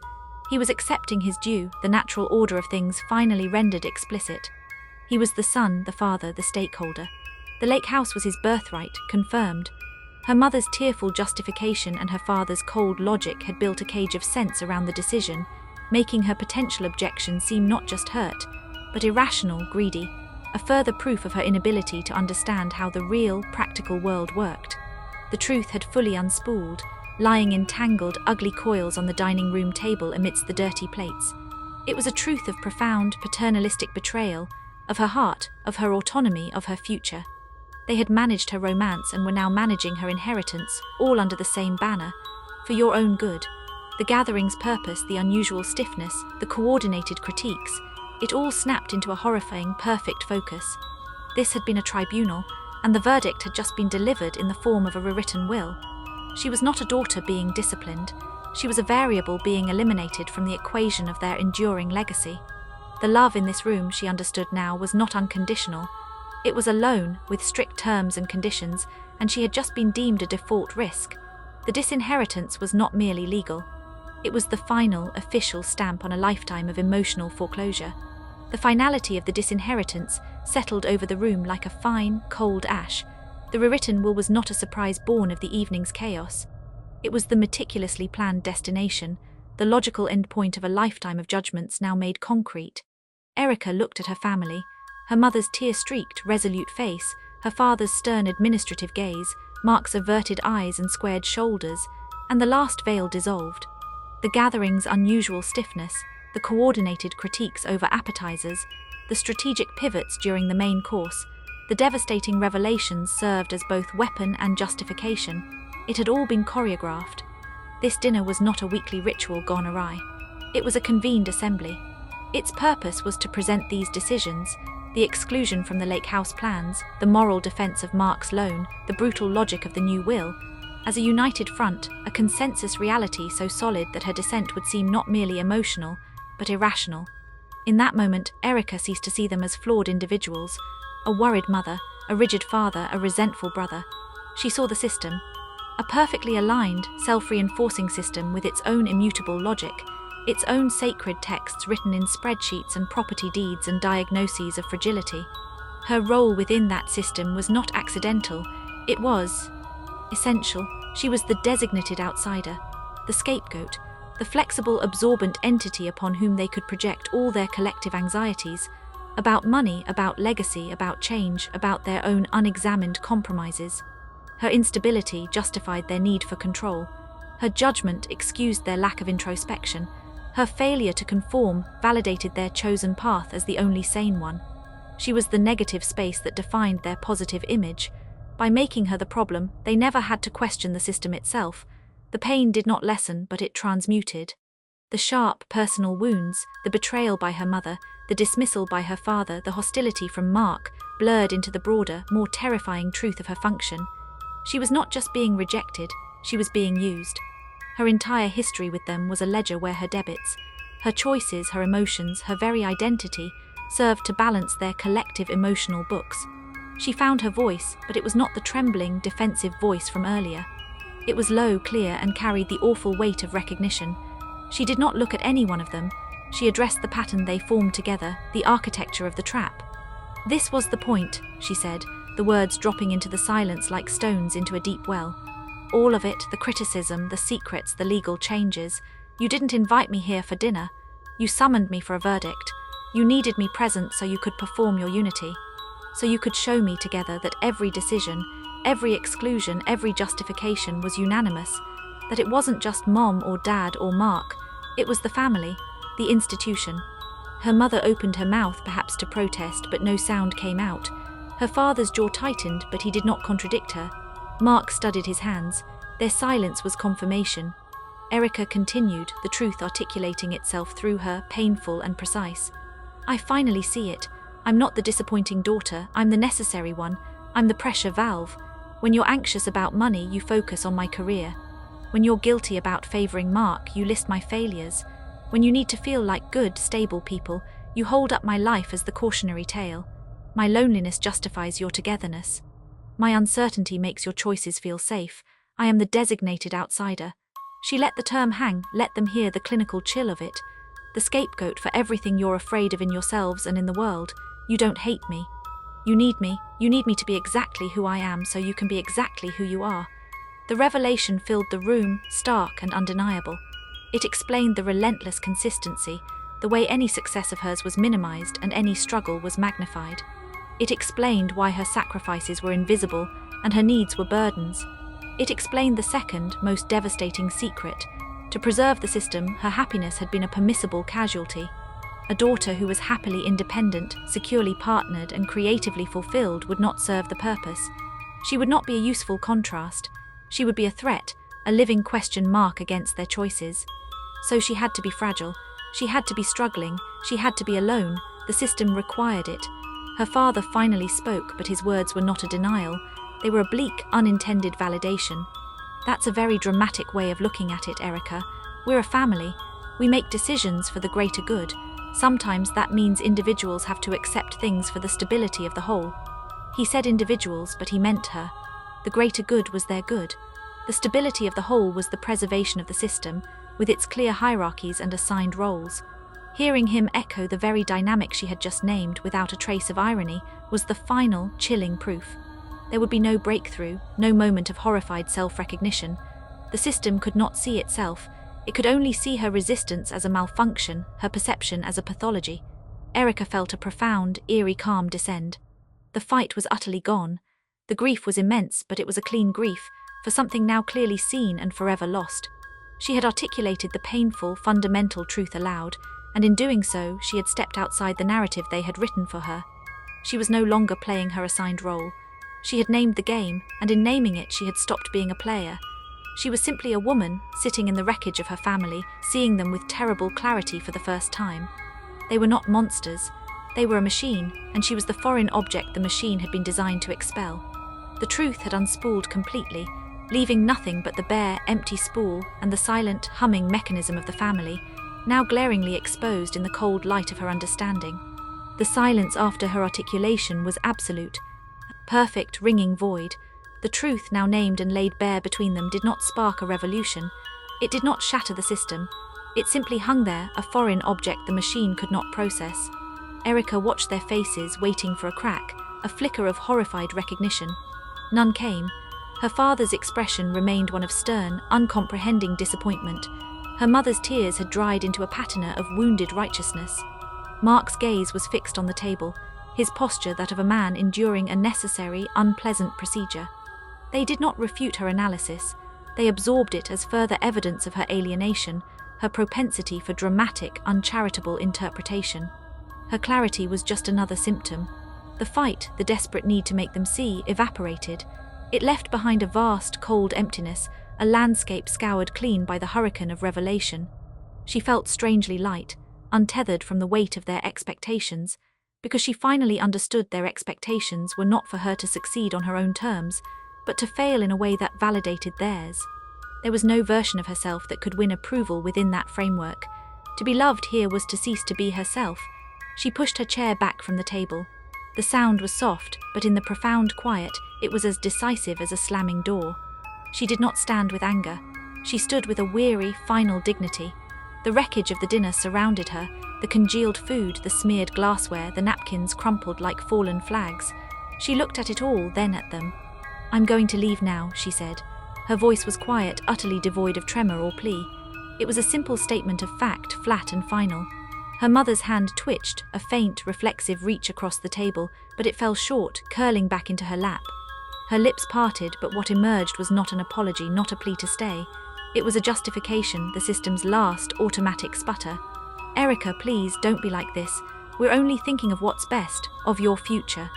He was accepting his due, the natural order of things finally rendered explicit. He was the son, the father, the stakeholder. The lake house was his birthright, confirmed. Her mother's tearful justification and her father's cold logic had built a cage of sense around the decision, making her potential objection seem not just hurt, but irrational, greedy, a further proof of her inability to understand how the real, practical world worked. The truth had fully unspooled, lying in tangled, ugly coils on the dining room table amidst the dirty plates. It was a truth of profound, paternalistic betrayal, of her heart, of her autonomy, of her future. They had managed her romance and were now managing her inheritance, all under the same banner. For your own good. The gathering's purpose, the unusual stiffness, the coordinated critiques, it all snapped into a horrifying, perfect focus. This had been a tribunal, and the verdict had just been delivered in the form of a rewritten will. She was not a daughter being disciplined. She was a variable being eliminated from the equation of their enduring legacy. The love in this room, she understood now, was not unconditional. It was a loan, with strict terms and conditions, and she had just been deemed a default risk. The disinheritance was not merely legal. It was the final, official stamp on a lifetime of emotional foreclosure. The finality of the disinheritance settled over the room like a fine, cold ash. The rewritten will was not a surprise born of the evening's chaos. It was the meticulously planned destination, the logical endpoint of a lifetime of judgments now made concrete. Erica looked at her family, her mother's tear-streaked, resolute face, her father's stern administrative gaze, Mark's averted eyes and squared shoulders, and the last veil dissolved. The gathering's unusual stiffness, the coordinated critiques over appetizers, the strategic pivots during the main course, The devastating revelations served as both weapon and justification. It had all been choreographed. This dinner was not a weekly ritual gone awry. It was a convened assembly. Its purpose was to present these decisions, the exclusion from the Lake House plans, the moral defense of Mark's loan, the brutal logic of the new will, as a united front, a consensus reality so solid that her dissent would seem not merely emotional, but irrational. In that moment, Erica ceased to see them as flawed individuals, a worried mother, a rigid father, a resentful brother. She saw the system, a perfectly aligned, self-reinforcing system with its own immutable logic, its own sacred texts written in spreadsheets and property deeds and diagnoses of fragility. Her role within that system was not accidental, it was essential. She was the designated outsider, the scapegoat, the flexible, absorbent entity upon whom they could project all their collective anxieties, about money, about legacy, about change, about their own unexamined compromises. Her instability justified their need for control. Her judgment excused their lack of introspection. Her failure to conform validated their chosen path as the only sane one. She was the negative space that defined their positive image. By making her the problem, they never had to question the system itself. The pain did not lessen, but it transmuted. The sharp, personal wounds, the betrayal by her mother, the dismissal by her father, the hostility from Mark, blurred into the broader, more terrifying truth of her function. She was not just being rejected, she was being used. Her entire history with them was a ledger where her debits, her choices, her emotions, her very identity, served to balance their collective emotional books. She found her voice, but it was not the trembling, defensive voice from earlier. It was low, clear, and carried the awful weight of recognition. She did not look at any one of them. She addressed the pattern they formed together, the architecture of the trap. "This was the point," she said, the words dropping into the silence like stones into a deep well. "All of it, the criticism, the secrets, the legal changes. You didn't invite me here for dinner. You summoned me for a verdict. You needed me present so you could perform your unity. So you could show me together that every decision, every exclusion, every justification was unanimous, that it wasn't just Mom or Dad or Mark, it was the family, the institution." Her mother opened her mouth perhaps to protest, but no sound came out. Her father's jaw tightened, but he did not contradict her. Mark studied his hands. Their silence was confirmation. Erica continued, the truth articulating itself through her, painful and precise. "I finally see it. I'm not the disappointing daughter, I'm the necessary one. I'm the pressure valve. When you're anxious about money, you focus on my career. When you're guilty about favoring Mark, you list my failures. When you need to feel like good, stable people, you hold up my life as the cautionary tale. My loneliness justifies your togetherness. My uncertainty makes your choices feel safe. I am the designated outsider." She let the term hang, let them hear the clinical chill of it. The scapegoat for everything you're afraid of in yourselves and in the world. You don't hate me. You need me to be exactly who I am so you can be exactly who you are. The revelation filled the room, stark and undeniable. It explained the relentless consistency, the way any success of hers was minimized and any struggle was magnified. It explained why her sacrifices were invisible and her needs were burdens. It explained the second, most devastating secret. To preserve the system, her happiness had been a permissible casualty. A daughter who was happily independent, securely partnered, and creatively fulfilled would not serve the purpose. She would not be a useful contrast. She would be a threat, a living question mark against their choices. So she had to be fragile. She had to be struggling. She had to be alone. The system required it. Her father finally spoke, but his words were not a denial. They were a bleak, unintended validation. "That's a very dramatic way of looking at it, Erica. We're a family. We make decisions for the greater good. Sometimes that means individuals have to accept things for the stability of the whole." He said individuals, but he meant her. The greater good was their good. The stability of the whole was the preservation of the system, with its clear hierarchies and assigned roles. Hearing him echo the very dynamic she had just named without a trace of irony was the final, chilling proof. There would be no breakthrough, no moment of horrified self-recognition. The system could not see itself. It could only see her resistance as a malfunction, her perception as a pathology. Erica felt a profound, eerie calm descend. The fight was utterly gone. The grief was immense, but it was a clean grief, for something now clearly seen and forever lost. She had articulated the painful, fundamental truth aloud, and in doing so, she had stepped outside the narrative they had written for her. She was no longer playing her assigned role. She had named the game, and in naming it she had stopped being a player. She was simply a woman, sitting in the wreckage of her family, seeing them with terrible clarity for the first time. They were not monsters. They were a machine, and she was the foreign object the machine had been designed to expel. The truth had unspooled completely, leaving nothing but the bare, empty spool and the silent, humming mechanism of the family, now glaringly exposed in the cold light of her understanding. The silence after her articulation was absolute, a perfect, ringing void. The truth now named and laid bare between them did not spark a revolution. It did not shatter the system. It simply hung there, a foreign object the machine could not process. Erica watched their faces, waiting for a crack, a flicker of horrified recognition. None came. Her father's expression remained one of stern, uncomprehending disappointment. Her mother's tears had dried into a patina of wounded righteousness. Mark's gaze was fixed on the table, his posture that of a man enduring a necessary, unpleasant procedure. They did not refute her analysis. They absorbed it as further evidence of her alienation, her propensity for dramatic, uncharitable interpretation. Her clarity was just another symptom. The fight, the desperate need to make them see, evaporated. It left behind a vast, cold emptiness, a landscape scoured clean by the hurricane of revelation. She felt strangely light, untethered from the weight of their expectations, because she finally understood their expectations were not for her to succeed on her own terms, but to fail in a way that validated theirs. There was no version of herself that could win approval within that framework. To be loved here was to cease to be herself. She pushed her chair back from the table. The sound was soft, but in the profound quiet, it was as decisive as a slamming door. She did not stand with anger. She stood with a weary, final dignity. The wreckage of the dinner surrounded her, the congealed food, the smeared glassware, the napkins crumpled like fallen flags. She looked at it all, then at them. "I'm going to leave now," she said. Her voice was quiet, utterly devoid of tremor or plea. It was a simple statement of fact, flat and final. Her mother's hand twitched, a faint, reflexive reach across the table, but it fell short, curling back into her lap. Her lips parted, but what emerged was not an apology, not a plea to stay. It was a justification, the system's last, automatic sputter. "Erica, please, don't be like this. We're only thinking of what's best, of your future.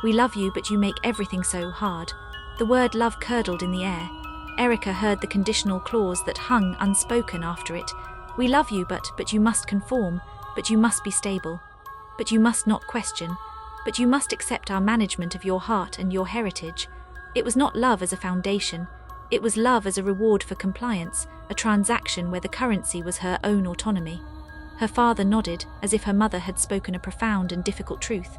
We love you, but you make everything so hard." The word love curdled in the air. Erica heard the conditional clause that hung unspoken after it. "We love you, but you must conform. But you must be stable. But you must not question. But you must accept our management of your heart and your heritage." It was not love as a foundation. It was love as a reward for compliance, a transaction where the currency was her own autonomy. Her father nodded, as if her mother had spoken a profound and difficult truth.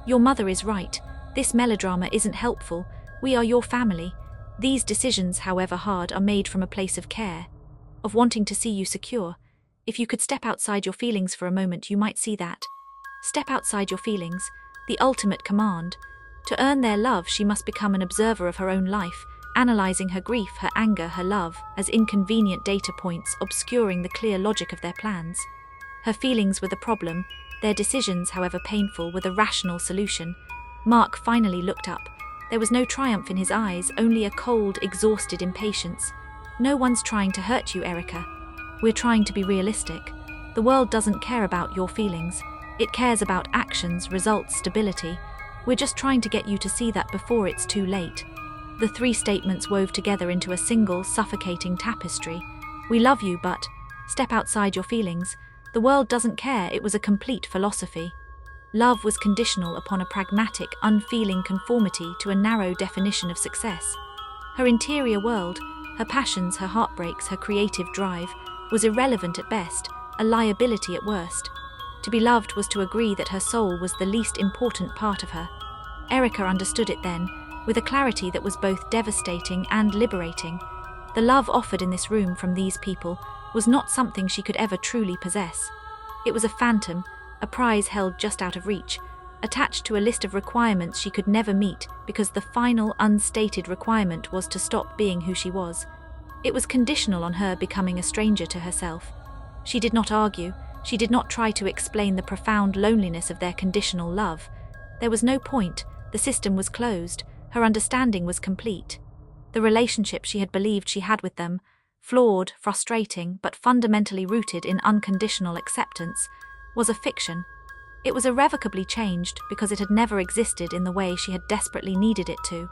"Your mother is right. This melodrama isn't helpful. We are your family. These decisions, however hard, are made from a place of care, of wanting to see you secure. If you could step outside your feelings for a moment, you might see that. Step outside your feelings, the ultimate command. To earn their love, she must become an observer of her own life, analyzing her grief, her anger, her love, as inconvenient data points obscuring the clear logic of their plans. Her feelings were the problem. Their decisions, however painful, were the rational solution. Mark finally looked up. There was no triumph in his eyes, only a cold, exhausted impatience. "No one's trying to hurt you, Erica. We're trying to be realistic. The world doesn't care about your feelings. It cares about actions, results, stability. We're just trying to get you to see that before it's too late." The three statements wove together into a single, suffocating tapestry. "We love you, but step outside your feelings. The world doesn't care." It was a complete philosophy. Love was conditional upon a pragmatic, unfeeling conformity to a narrow definition of success. Her interior world, her passions, her heartbreaks, her creative drive, was irrelevant at best, a liability at worst. To be loved was to agree that her soul was the least important part of her. Erica understood it then, with a clarity that was both devastating and liberating. The love offered in this room from these people was not something she could ever truly possess. It was a phantom, a prize held just out of reach, attached to a list of requirements she could never meet because the final, unstated requirement was to stop being who she was. It was conditional on her becoming a stranger to herself. She did not argue. She did not try to explain the profound loneliness of their conditional love. There was no point. The system was closed. Her understanding was complete. The relationship she had believed she had with them, flawed, frustrating, but fundamentally rooted in unconditional acceptance, was a fiction. It was irrevocably changed because it had never existed in the way she had desperately needed it to.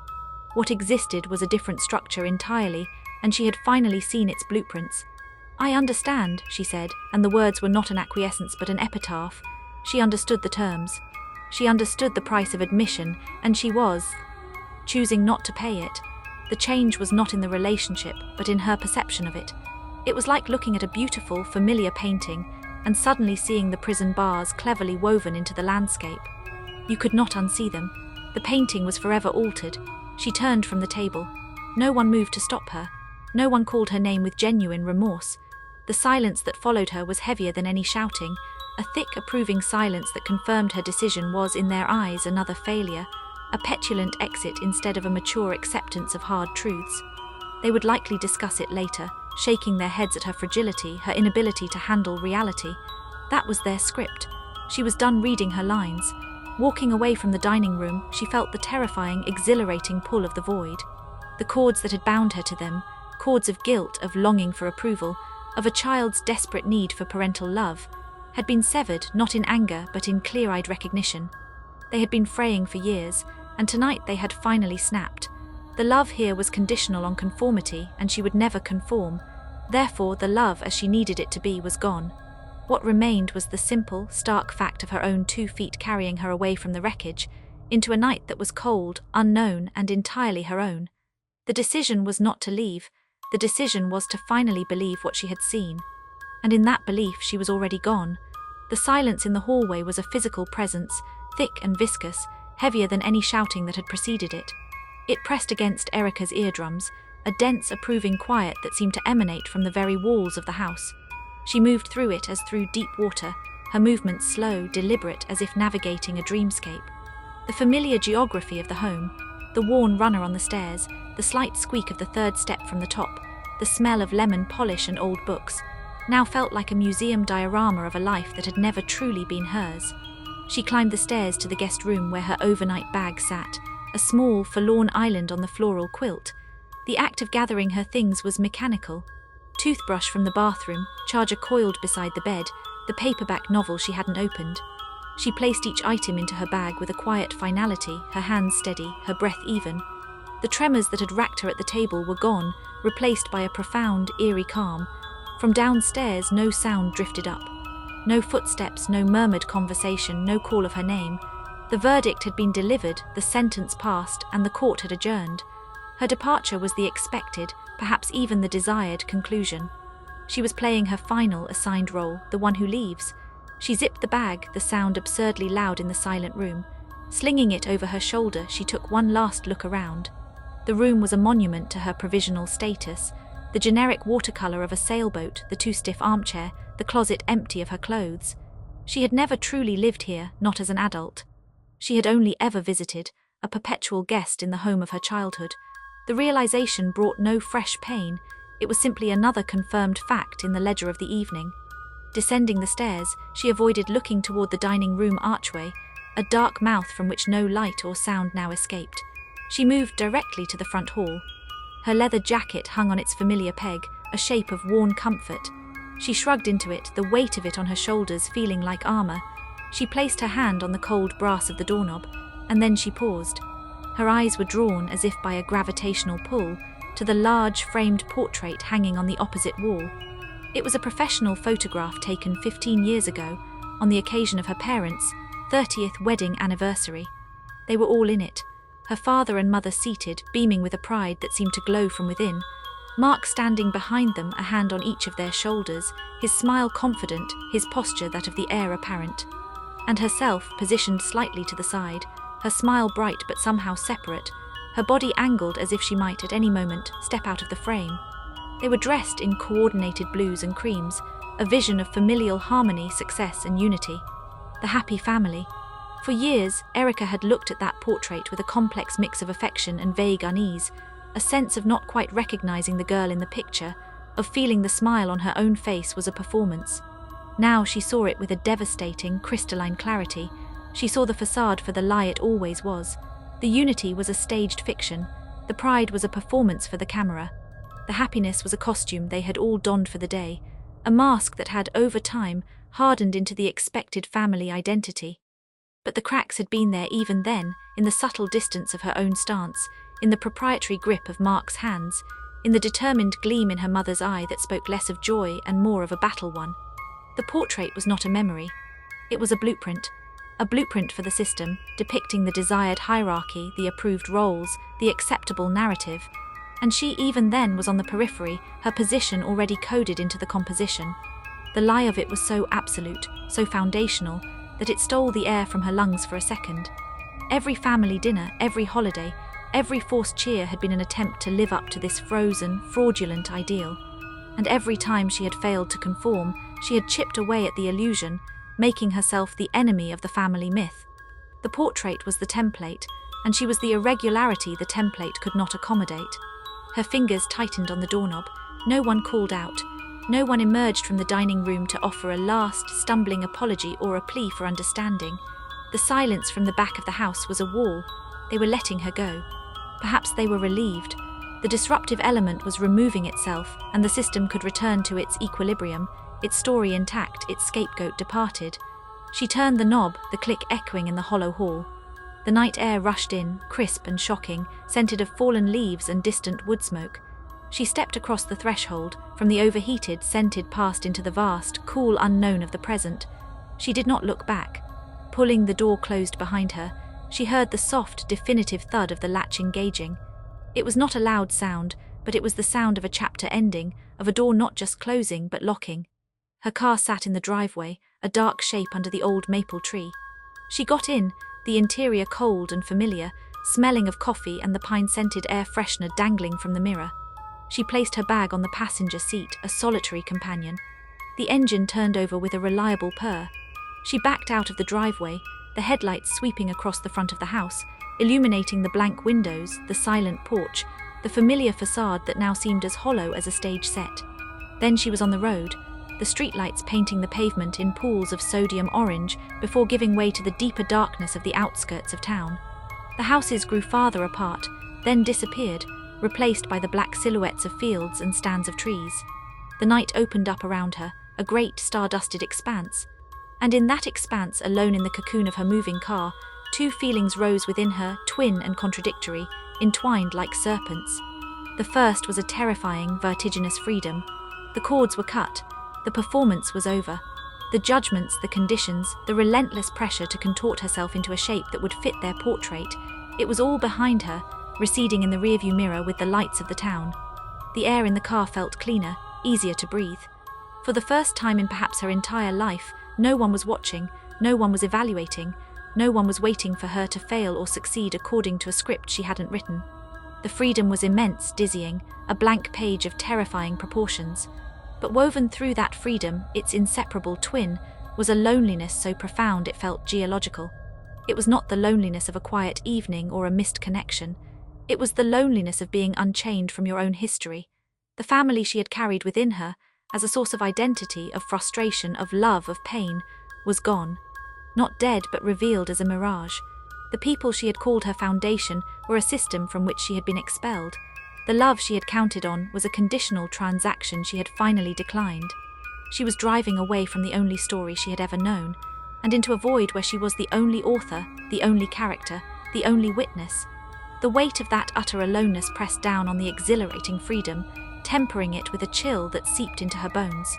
What existed was a different structure entirely, and she had finally seen its blueprints. "I understand," she said, and the words were not an acquiescence but an epitaph. She understood the terms. She understood the price of admission, and she was choosing not to pay it. The change was not in the relationship, but in her perception of it. It was like looking at a beautiful, familiar painting, and suddenly seeing the prison bars cleverly woven into the landscape. You could not unsee them. The painting was forever altered. She turned from the table. No one moved to stop her. No one called her name with genuine remorse. The silence that followed her was heavier than any shouting, a thick, approving silence that confirmed her decision was, in their eyes, another failure, a petulant exit instead of a mature acceptance of hard truths. They would likely discuss it later, shaking their heads at her fragility, her inability to handle reality. That was their script. She was done reading her lines. Walking away from the dining room, she felt the terrifying, exhilarating pull of the void. The cords that had bound her to them, cords of guilt, of longing for approval, of a child's desperate need for parental love, had been severed not in anger but in clear-eyed recognition. They had been fraying for years, and tonight they had finally snapped. The love here was conditional on conformity, and she would never conform. Therefore, the love as she needed it to be was gone. What remained was the simple, stark fact of her own 2 feet carrying her away from the wreckage, into a night that was cold, unknown, and entirely her own. The decision was not to leave. The decision was to finally believe what she had seen. And in that belief she was already gone. The silence in the hallway was a physical presence, thick and viscous, heavier than any shouting that had preceded it. It pressed against Erica's eardrums, a dense, approving quiet that seemed to emanate from the very walls of the house. She moved through it as through deep water, her movements slow, deliberate, as if navigating a dreamscape. The familiar geography of the home, the worn runner on the stairs, the slight squeak of the 3rd step from the top, the smell of lemon polish and old books, now felt like a museum diorama of a life that had never truly been hers. She climbed the stairs to the guest room where her overnight bag sat, a small, forlorn island on the floral quilt. The act of gathering her things was mechanical. Toothbrush from the bathroom, charger coiled beside the bed, the paperback novel she hadn't opened. She placed each item into her bag with a quiet finality, her hands steady, her breath even. The tremors that had racked her at the table were gone, replaced by a profound, eerie calm. From downstairs, no sound drifted up. No footsteps, no murmured conversation, no call of her name. The verdict had been delivered, the sentence passed, and the court had adjourned. Her departure was the expected, perhaps even the desired, conclusion. She was playing her final assigned role, the one who leaves. She zipped the bag, the sound absurdly loud in the silent room. Slinging it over her shoulder, she took one last look around. The room was a monument to her provisional status. The generic watercolor of a sailboat, the too stiff armchair, the closet empty of her clothes. She had never truly lived here, not as an adult. She had only ever visited, a perpetual guest in the home of her childhood. The realization brought no fresh pain. It was simply another confirmed fact in the ledger of the evening. Descending the stairs, she avoided looking toward the dining room archway, a dark mouth from which no light or sound now escaped. She moved directly to the front hall. Her leather jacket hung on its familiar peg, a shape of worn comfort. She shrugged into it, the weight of it on her shoulders feeling like armor. She placed her hand on the cold brass of the doorknob, and then she paused. Her eyes were drawn, as if by a gravitational pull, to the large, framed portrait hanging on the opposite wall. It was a professional photograph taken 15 years ago, on the occasion of her parents' 30th wedding anniversary. They were all in it, her father and mother seated, beaming with a pride that seemed to glow from within, Mark standing behind them, a hand on each of their shoulders, his smile confident, his posture that of the heir apparent. And herself, positioned slightly to the side, her smile bright but somehow separate, her body angled as if she might at any moment step out of the frame. They were dressed in coordinated blues and creams, a vision of familial harmony, success and unity. The happy family. For years, Erica had looked at that portrait with a complex mix of affection and vague unease, a sense of not quite recognizing the girl in the picture, of feeling the smile on her own face was a performance. Now she saw it with a devastating, crystalline clarity. She saw the facade for the lie it always was. The unity was a staged fiction. The pride was a performance for the camera. The happiness was a costume they had all donned for the day, a mask that had, over time, hardened into the expected family identity. But the cracks had been there even then, in the subtle distance of her own stance, in the proprietary grip of Mark's hands, in the determined gleam in her mother's eye that spoke less of joy and more of a battle one. The portrait was not a memory. It was a blueprint for the system, depicting the desired hierarchy, the approved roles, the acceptable narrative. And she even then was on the periphery, her position already coded into the composition. The lie of it was so absolute, so foundational, that it stole the air from her lungs for a second. Every family dinner, every holiday, every forced cheer had been an attempt to live up to this frozen, fraudulent ideal. And every time she had failed to conform, she had chipped away at the illusion, making herself the enemy of the family myth. The portrait was the template, and she was the irregularity the template could not accommodate. Her fingers tightened on the doorknob. No one called out. No one emerged from the dining room to offer a last, stumbling apology or a plea for understanding. The silence from the back of the house was a wall. They were letting her go. Perhaps they were relieved. The disruptive element was removing itself, and the system could return to its equilibrium, its story intact, its scapegoat departed. She turned the knob, the click echoing in the hollow hall. The night air rushed in, crisp and shocking, scented of fallen leaves and distant wood smoke. She stepped across the threshold, from the overheated, scented past into the vast, cool unknown of the present. She did not look back. Pulling the door closed behind her, she heard the soft, definitive thud of the latch engaging. It was not a loud sound, but it was the sound of a chapter ending, of a door not just closing but locking. Her car sat in the driveway, a dark shape under the old maple tree. She got in, the interior cold and familiar, smelling of coffee and the pine-scented air freshener dangling from the mirror. She placed her bag on the passenger seat, a solitary companion. The engine turned over with a reliable purr. She backed out of the driveway, the headlights sweeping across the front of the house, illuminating the blank windows, the silent porch, the familiar facade that now seemed as hollow as a stage set. Then she was on the road, the streetlights painting the pavement in pools of sodium orange before giving way to the deeper darkness of the outskirts of town. The houses grew farther apart, then disappeared, replaced by the black silhouettes of fields and stands of trees. The night opened up around her, a great star-dusted expanse. And in that expanse, alone in the cocoon of her moving car, two feelings rose within her, twin and contradictory, entwined like serpents. The first was a terrifying, vertiginous freedom. The cords were cut. The performance was over. The judgments, the conditions, the relentless pressure to contort herself into a shape that would fit their portrait, it was all behind her, receding in the rearview mirror with the lights of the town. The air in the car felt cleaner, easier to breathe. For the first time in perhaps her entire life, no one was watching, no one was evaluating, no one was waiting for her to fail or succeed according to a script she hadn't written. The freedom was immense, dizzying, a blank page of terrifying proportions. But woven through that freedom, its inseparable twin, was a loneliness so profound it felt geological. It was not the loneliness of a quiet evening or a missed connection. It was the loneliness of being unchained from your own history. The family she had carried within her, as a source of identity, of frustration, of love, of pain, was gone. Not dead, but revealed as a mirage. The people she had called her foundation were a system from which she had been expelled. The love she had counted on was a conditional transaction she had finally declined. She was driving away from the only story she had ever known, and into a void where she was the only author, the only character, the only witness. The weight of that utter aloneness pressed down on the exhilarating freedom, tempering it with a chill that seeped into her bones.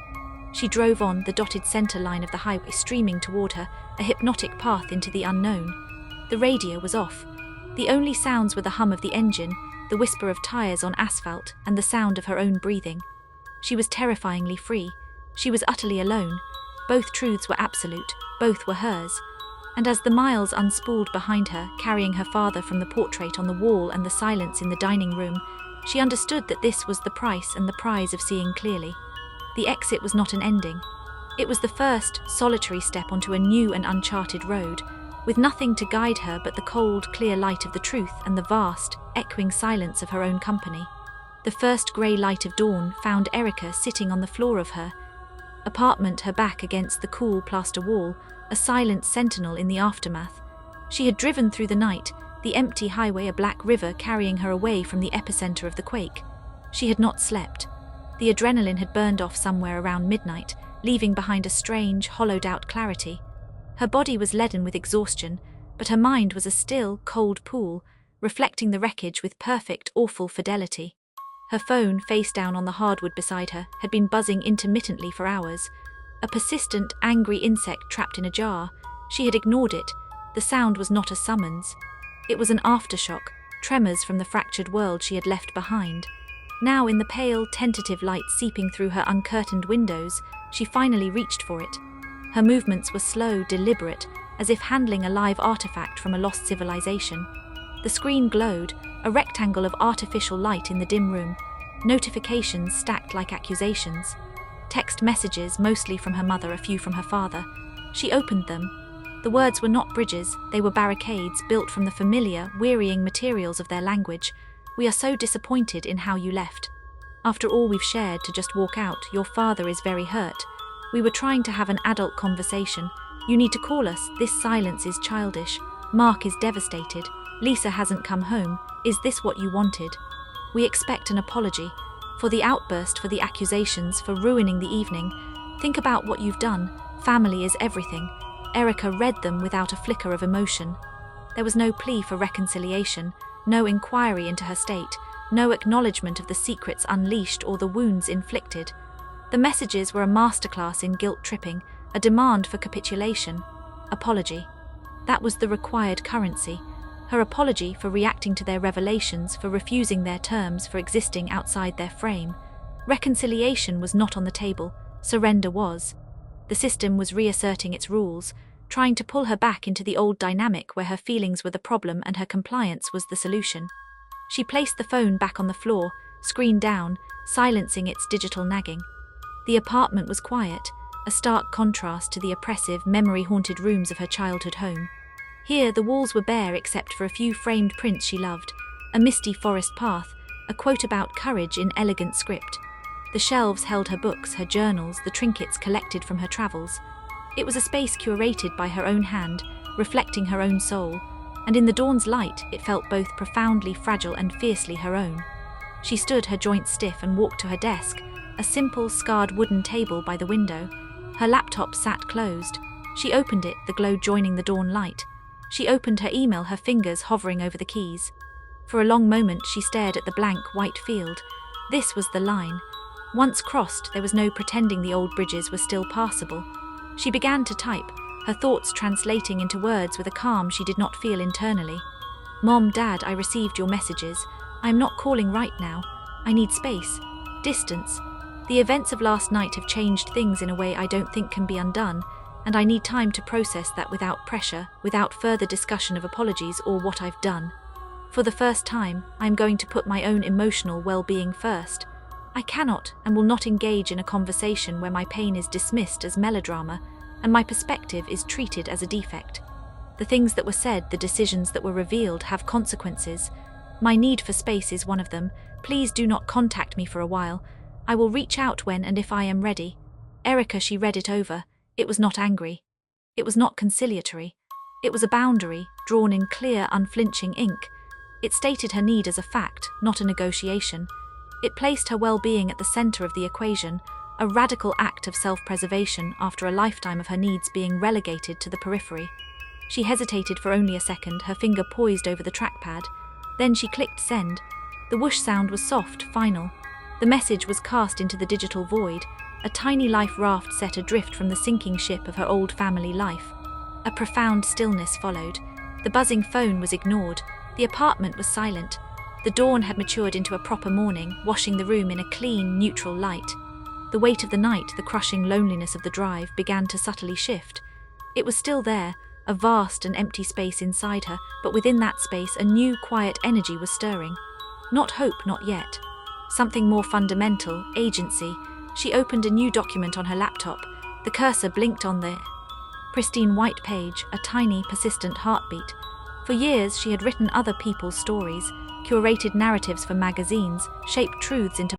She drove on, the dotted center line of the highway streaming toward her, a hypnotic path into the unknown. The radio was off. The only sounds were the hum of the engine, the whisper of tires on asphalt, and the sound of her own breathing. She was terrifyingly free. She was utterly alone. Both truths were absolute, both were hers. And as the miles unspooled behind her, carrying her father from the portrait on the wall and the silence in the dining room, she understood that this was the price and the prize of seeing clearly. The exit was not an ending. It was the first, solitary step onto a new and uncharted road, with nothing to guide her but the cold, clear light of the truth and the vast, echoing silence of her own company. The first grey light of dawn found Erica sitting on the floor of her apartment, her back against the cool plaster wall, a silent sentinel in the aftermath. She had driven through the night, the empty highway a black river carrying her away from the epicenter of the quake. She had not slept. The adrenaline had burned off somewhere around midnight, leaving behind a strange, hollowed-out clarity. Her body was leaden with exhaustion, but her mind was a still, cold pool, reflecting the wreckage with perfect, awful fidelity. Her phone, face down on the hardwood beside her, had been buzzing intermittently for hours. A persistent, angry insect trapped in a jar. She had ignored it. The sound was not a summons. It was an aftershock, tremors from the fractured world she had left behind. Now, in the pale, tentative light seeping through her uncurtained windows, she finally reached for it. Her movements were slow, deliberate, as if handling a live artifact from a lost civilization. The screen glowed, a rectangle of artificial light in the dim room. Notifications stacked like accusations. Text messages, mostly from her mother, a few from her father. She opened them. The words were not bridges, they were barricades built from the familiar, wearying materials of their language. "We are so disappointed in how you left. After all we've shared, to just walk out, your father is very hurt. We were trying to have an adult conversation. You need to call us, this silence is childish. Mark is devastated. Lisa hasn't come home. Is this what you wanted? We expect an apology. For the outburst, for the accusations, for ruining the evening. Think about what you've done. Family is everything." Erica read them without a flicker of emotion. There was no plea for reconciliation, no inquiry into her state, no acknowledgement of the secrets unleashed or the wounds inflicted. The messages were a masterclass in guilt-tripping, a demand for capitulation. Apology. That was the required currency. Her apology for reacting to their revelations, for refusing their terms, for existing outside their frame. Reconciliation was not on the table, surrender was. The system was reasserting its rules, trying to pull her back into the old dynamic where her feelings were the problem and her compliance was the solution. She placed the phone back on the floor, screen down, silencing its digital nagging. The apartment was quiet, a stark contrast to the oppressive, memory-haunted rooms of her childhood home. Here, the walls were bare except for a few framed prints she loved, a misty forest path, a quote about courage in elegant script. The shelves held her books, her journals, the trinkets collected from her travels. It was a space curated by her own hand, reflecting her own soul, and in the dawn's light it felt both profoundly fragile and fiercely her own. She stood, her joints stiff, and walked to her desk, a simple, scarred wooden table by the window. Her laptop sat closed. She opened it, the glow joining the dawn light. She opened her email, her fingers hovering over the keys. For a long moment she stared at the blank, white field. This was the line. Once crossed, there was no pretending the old bridges were still passable. She began to type, her thoughts translating into words with a calm she did not feel internally. "Mom, Dad, I received your messages. I am not calling right now. I need space. Distance. The events of last night have changed things in a way I don't think can be undone, and I need time to process that without pressure, without further discussion of apologies or what I've done. For the first time, I am going to put my own emotional well-being first. I cannot and will not engage in a conversation where my pain is dismissed as melodrama and my perspective is treated as a defect. The things that were said, the decisions that were revealed have consequences. My need for space is one of them. Please do not contact me for a while. I will reach out when and if I am ready." Erica, she read it over. It was not angry. It was not conciliatory. It was a boundary, drawn in clear, unflinching ink. It stated her need as a fact, not a negotiation. It placed her well-being at the center of the equation, a radical act of self-preservation after a lifetime of her needs being relegated to the periphery. She hesitated for only a second, her finger poised over the trackpad. Then she clicked send. The whoosh sound was soft, final. The message was cast into the digital void, a tiny life raft set adrift from the sinking ship of her old family life. A profound stillness followed. The buzzing phone was ignored. The apartment was silent. The dawn had matured into a proper morning, washing the room in a clean, neutral light. The weight of the night, the crushing loneliness of the drive, began to subtly shift. It was still there, a vast and empty space inside her, but within that space a new, quiet energy was stirring. Not hope, not yet. Something more fundamental, agency. She opened a new document on her laptop. The cursor blinked on the pristine white page, a tiny, persistent heartbeat. For years she had written other people's stories, curated narratives for magazines, shaped truths into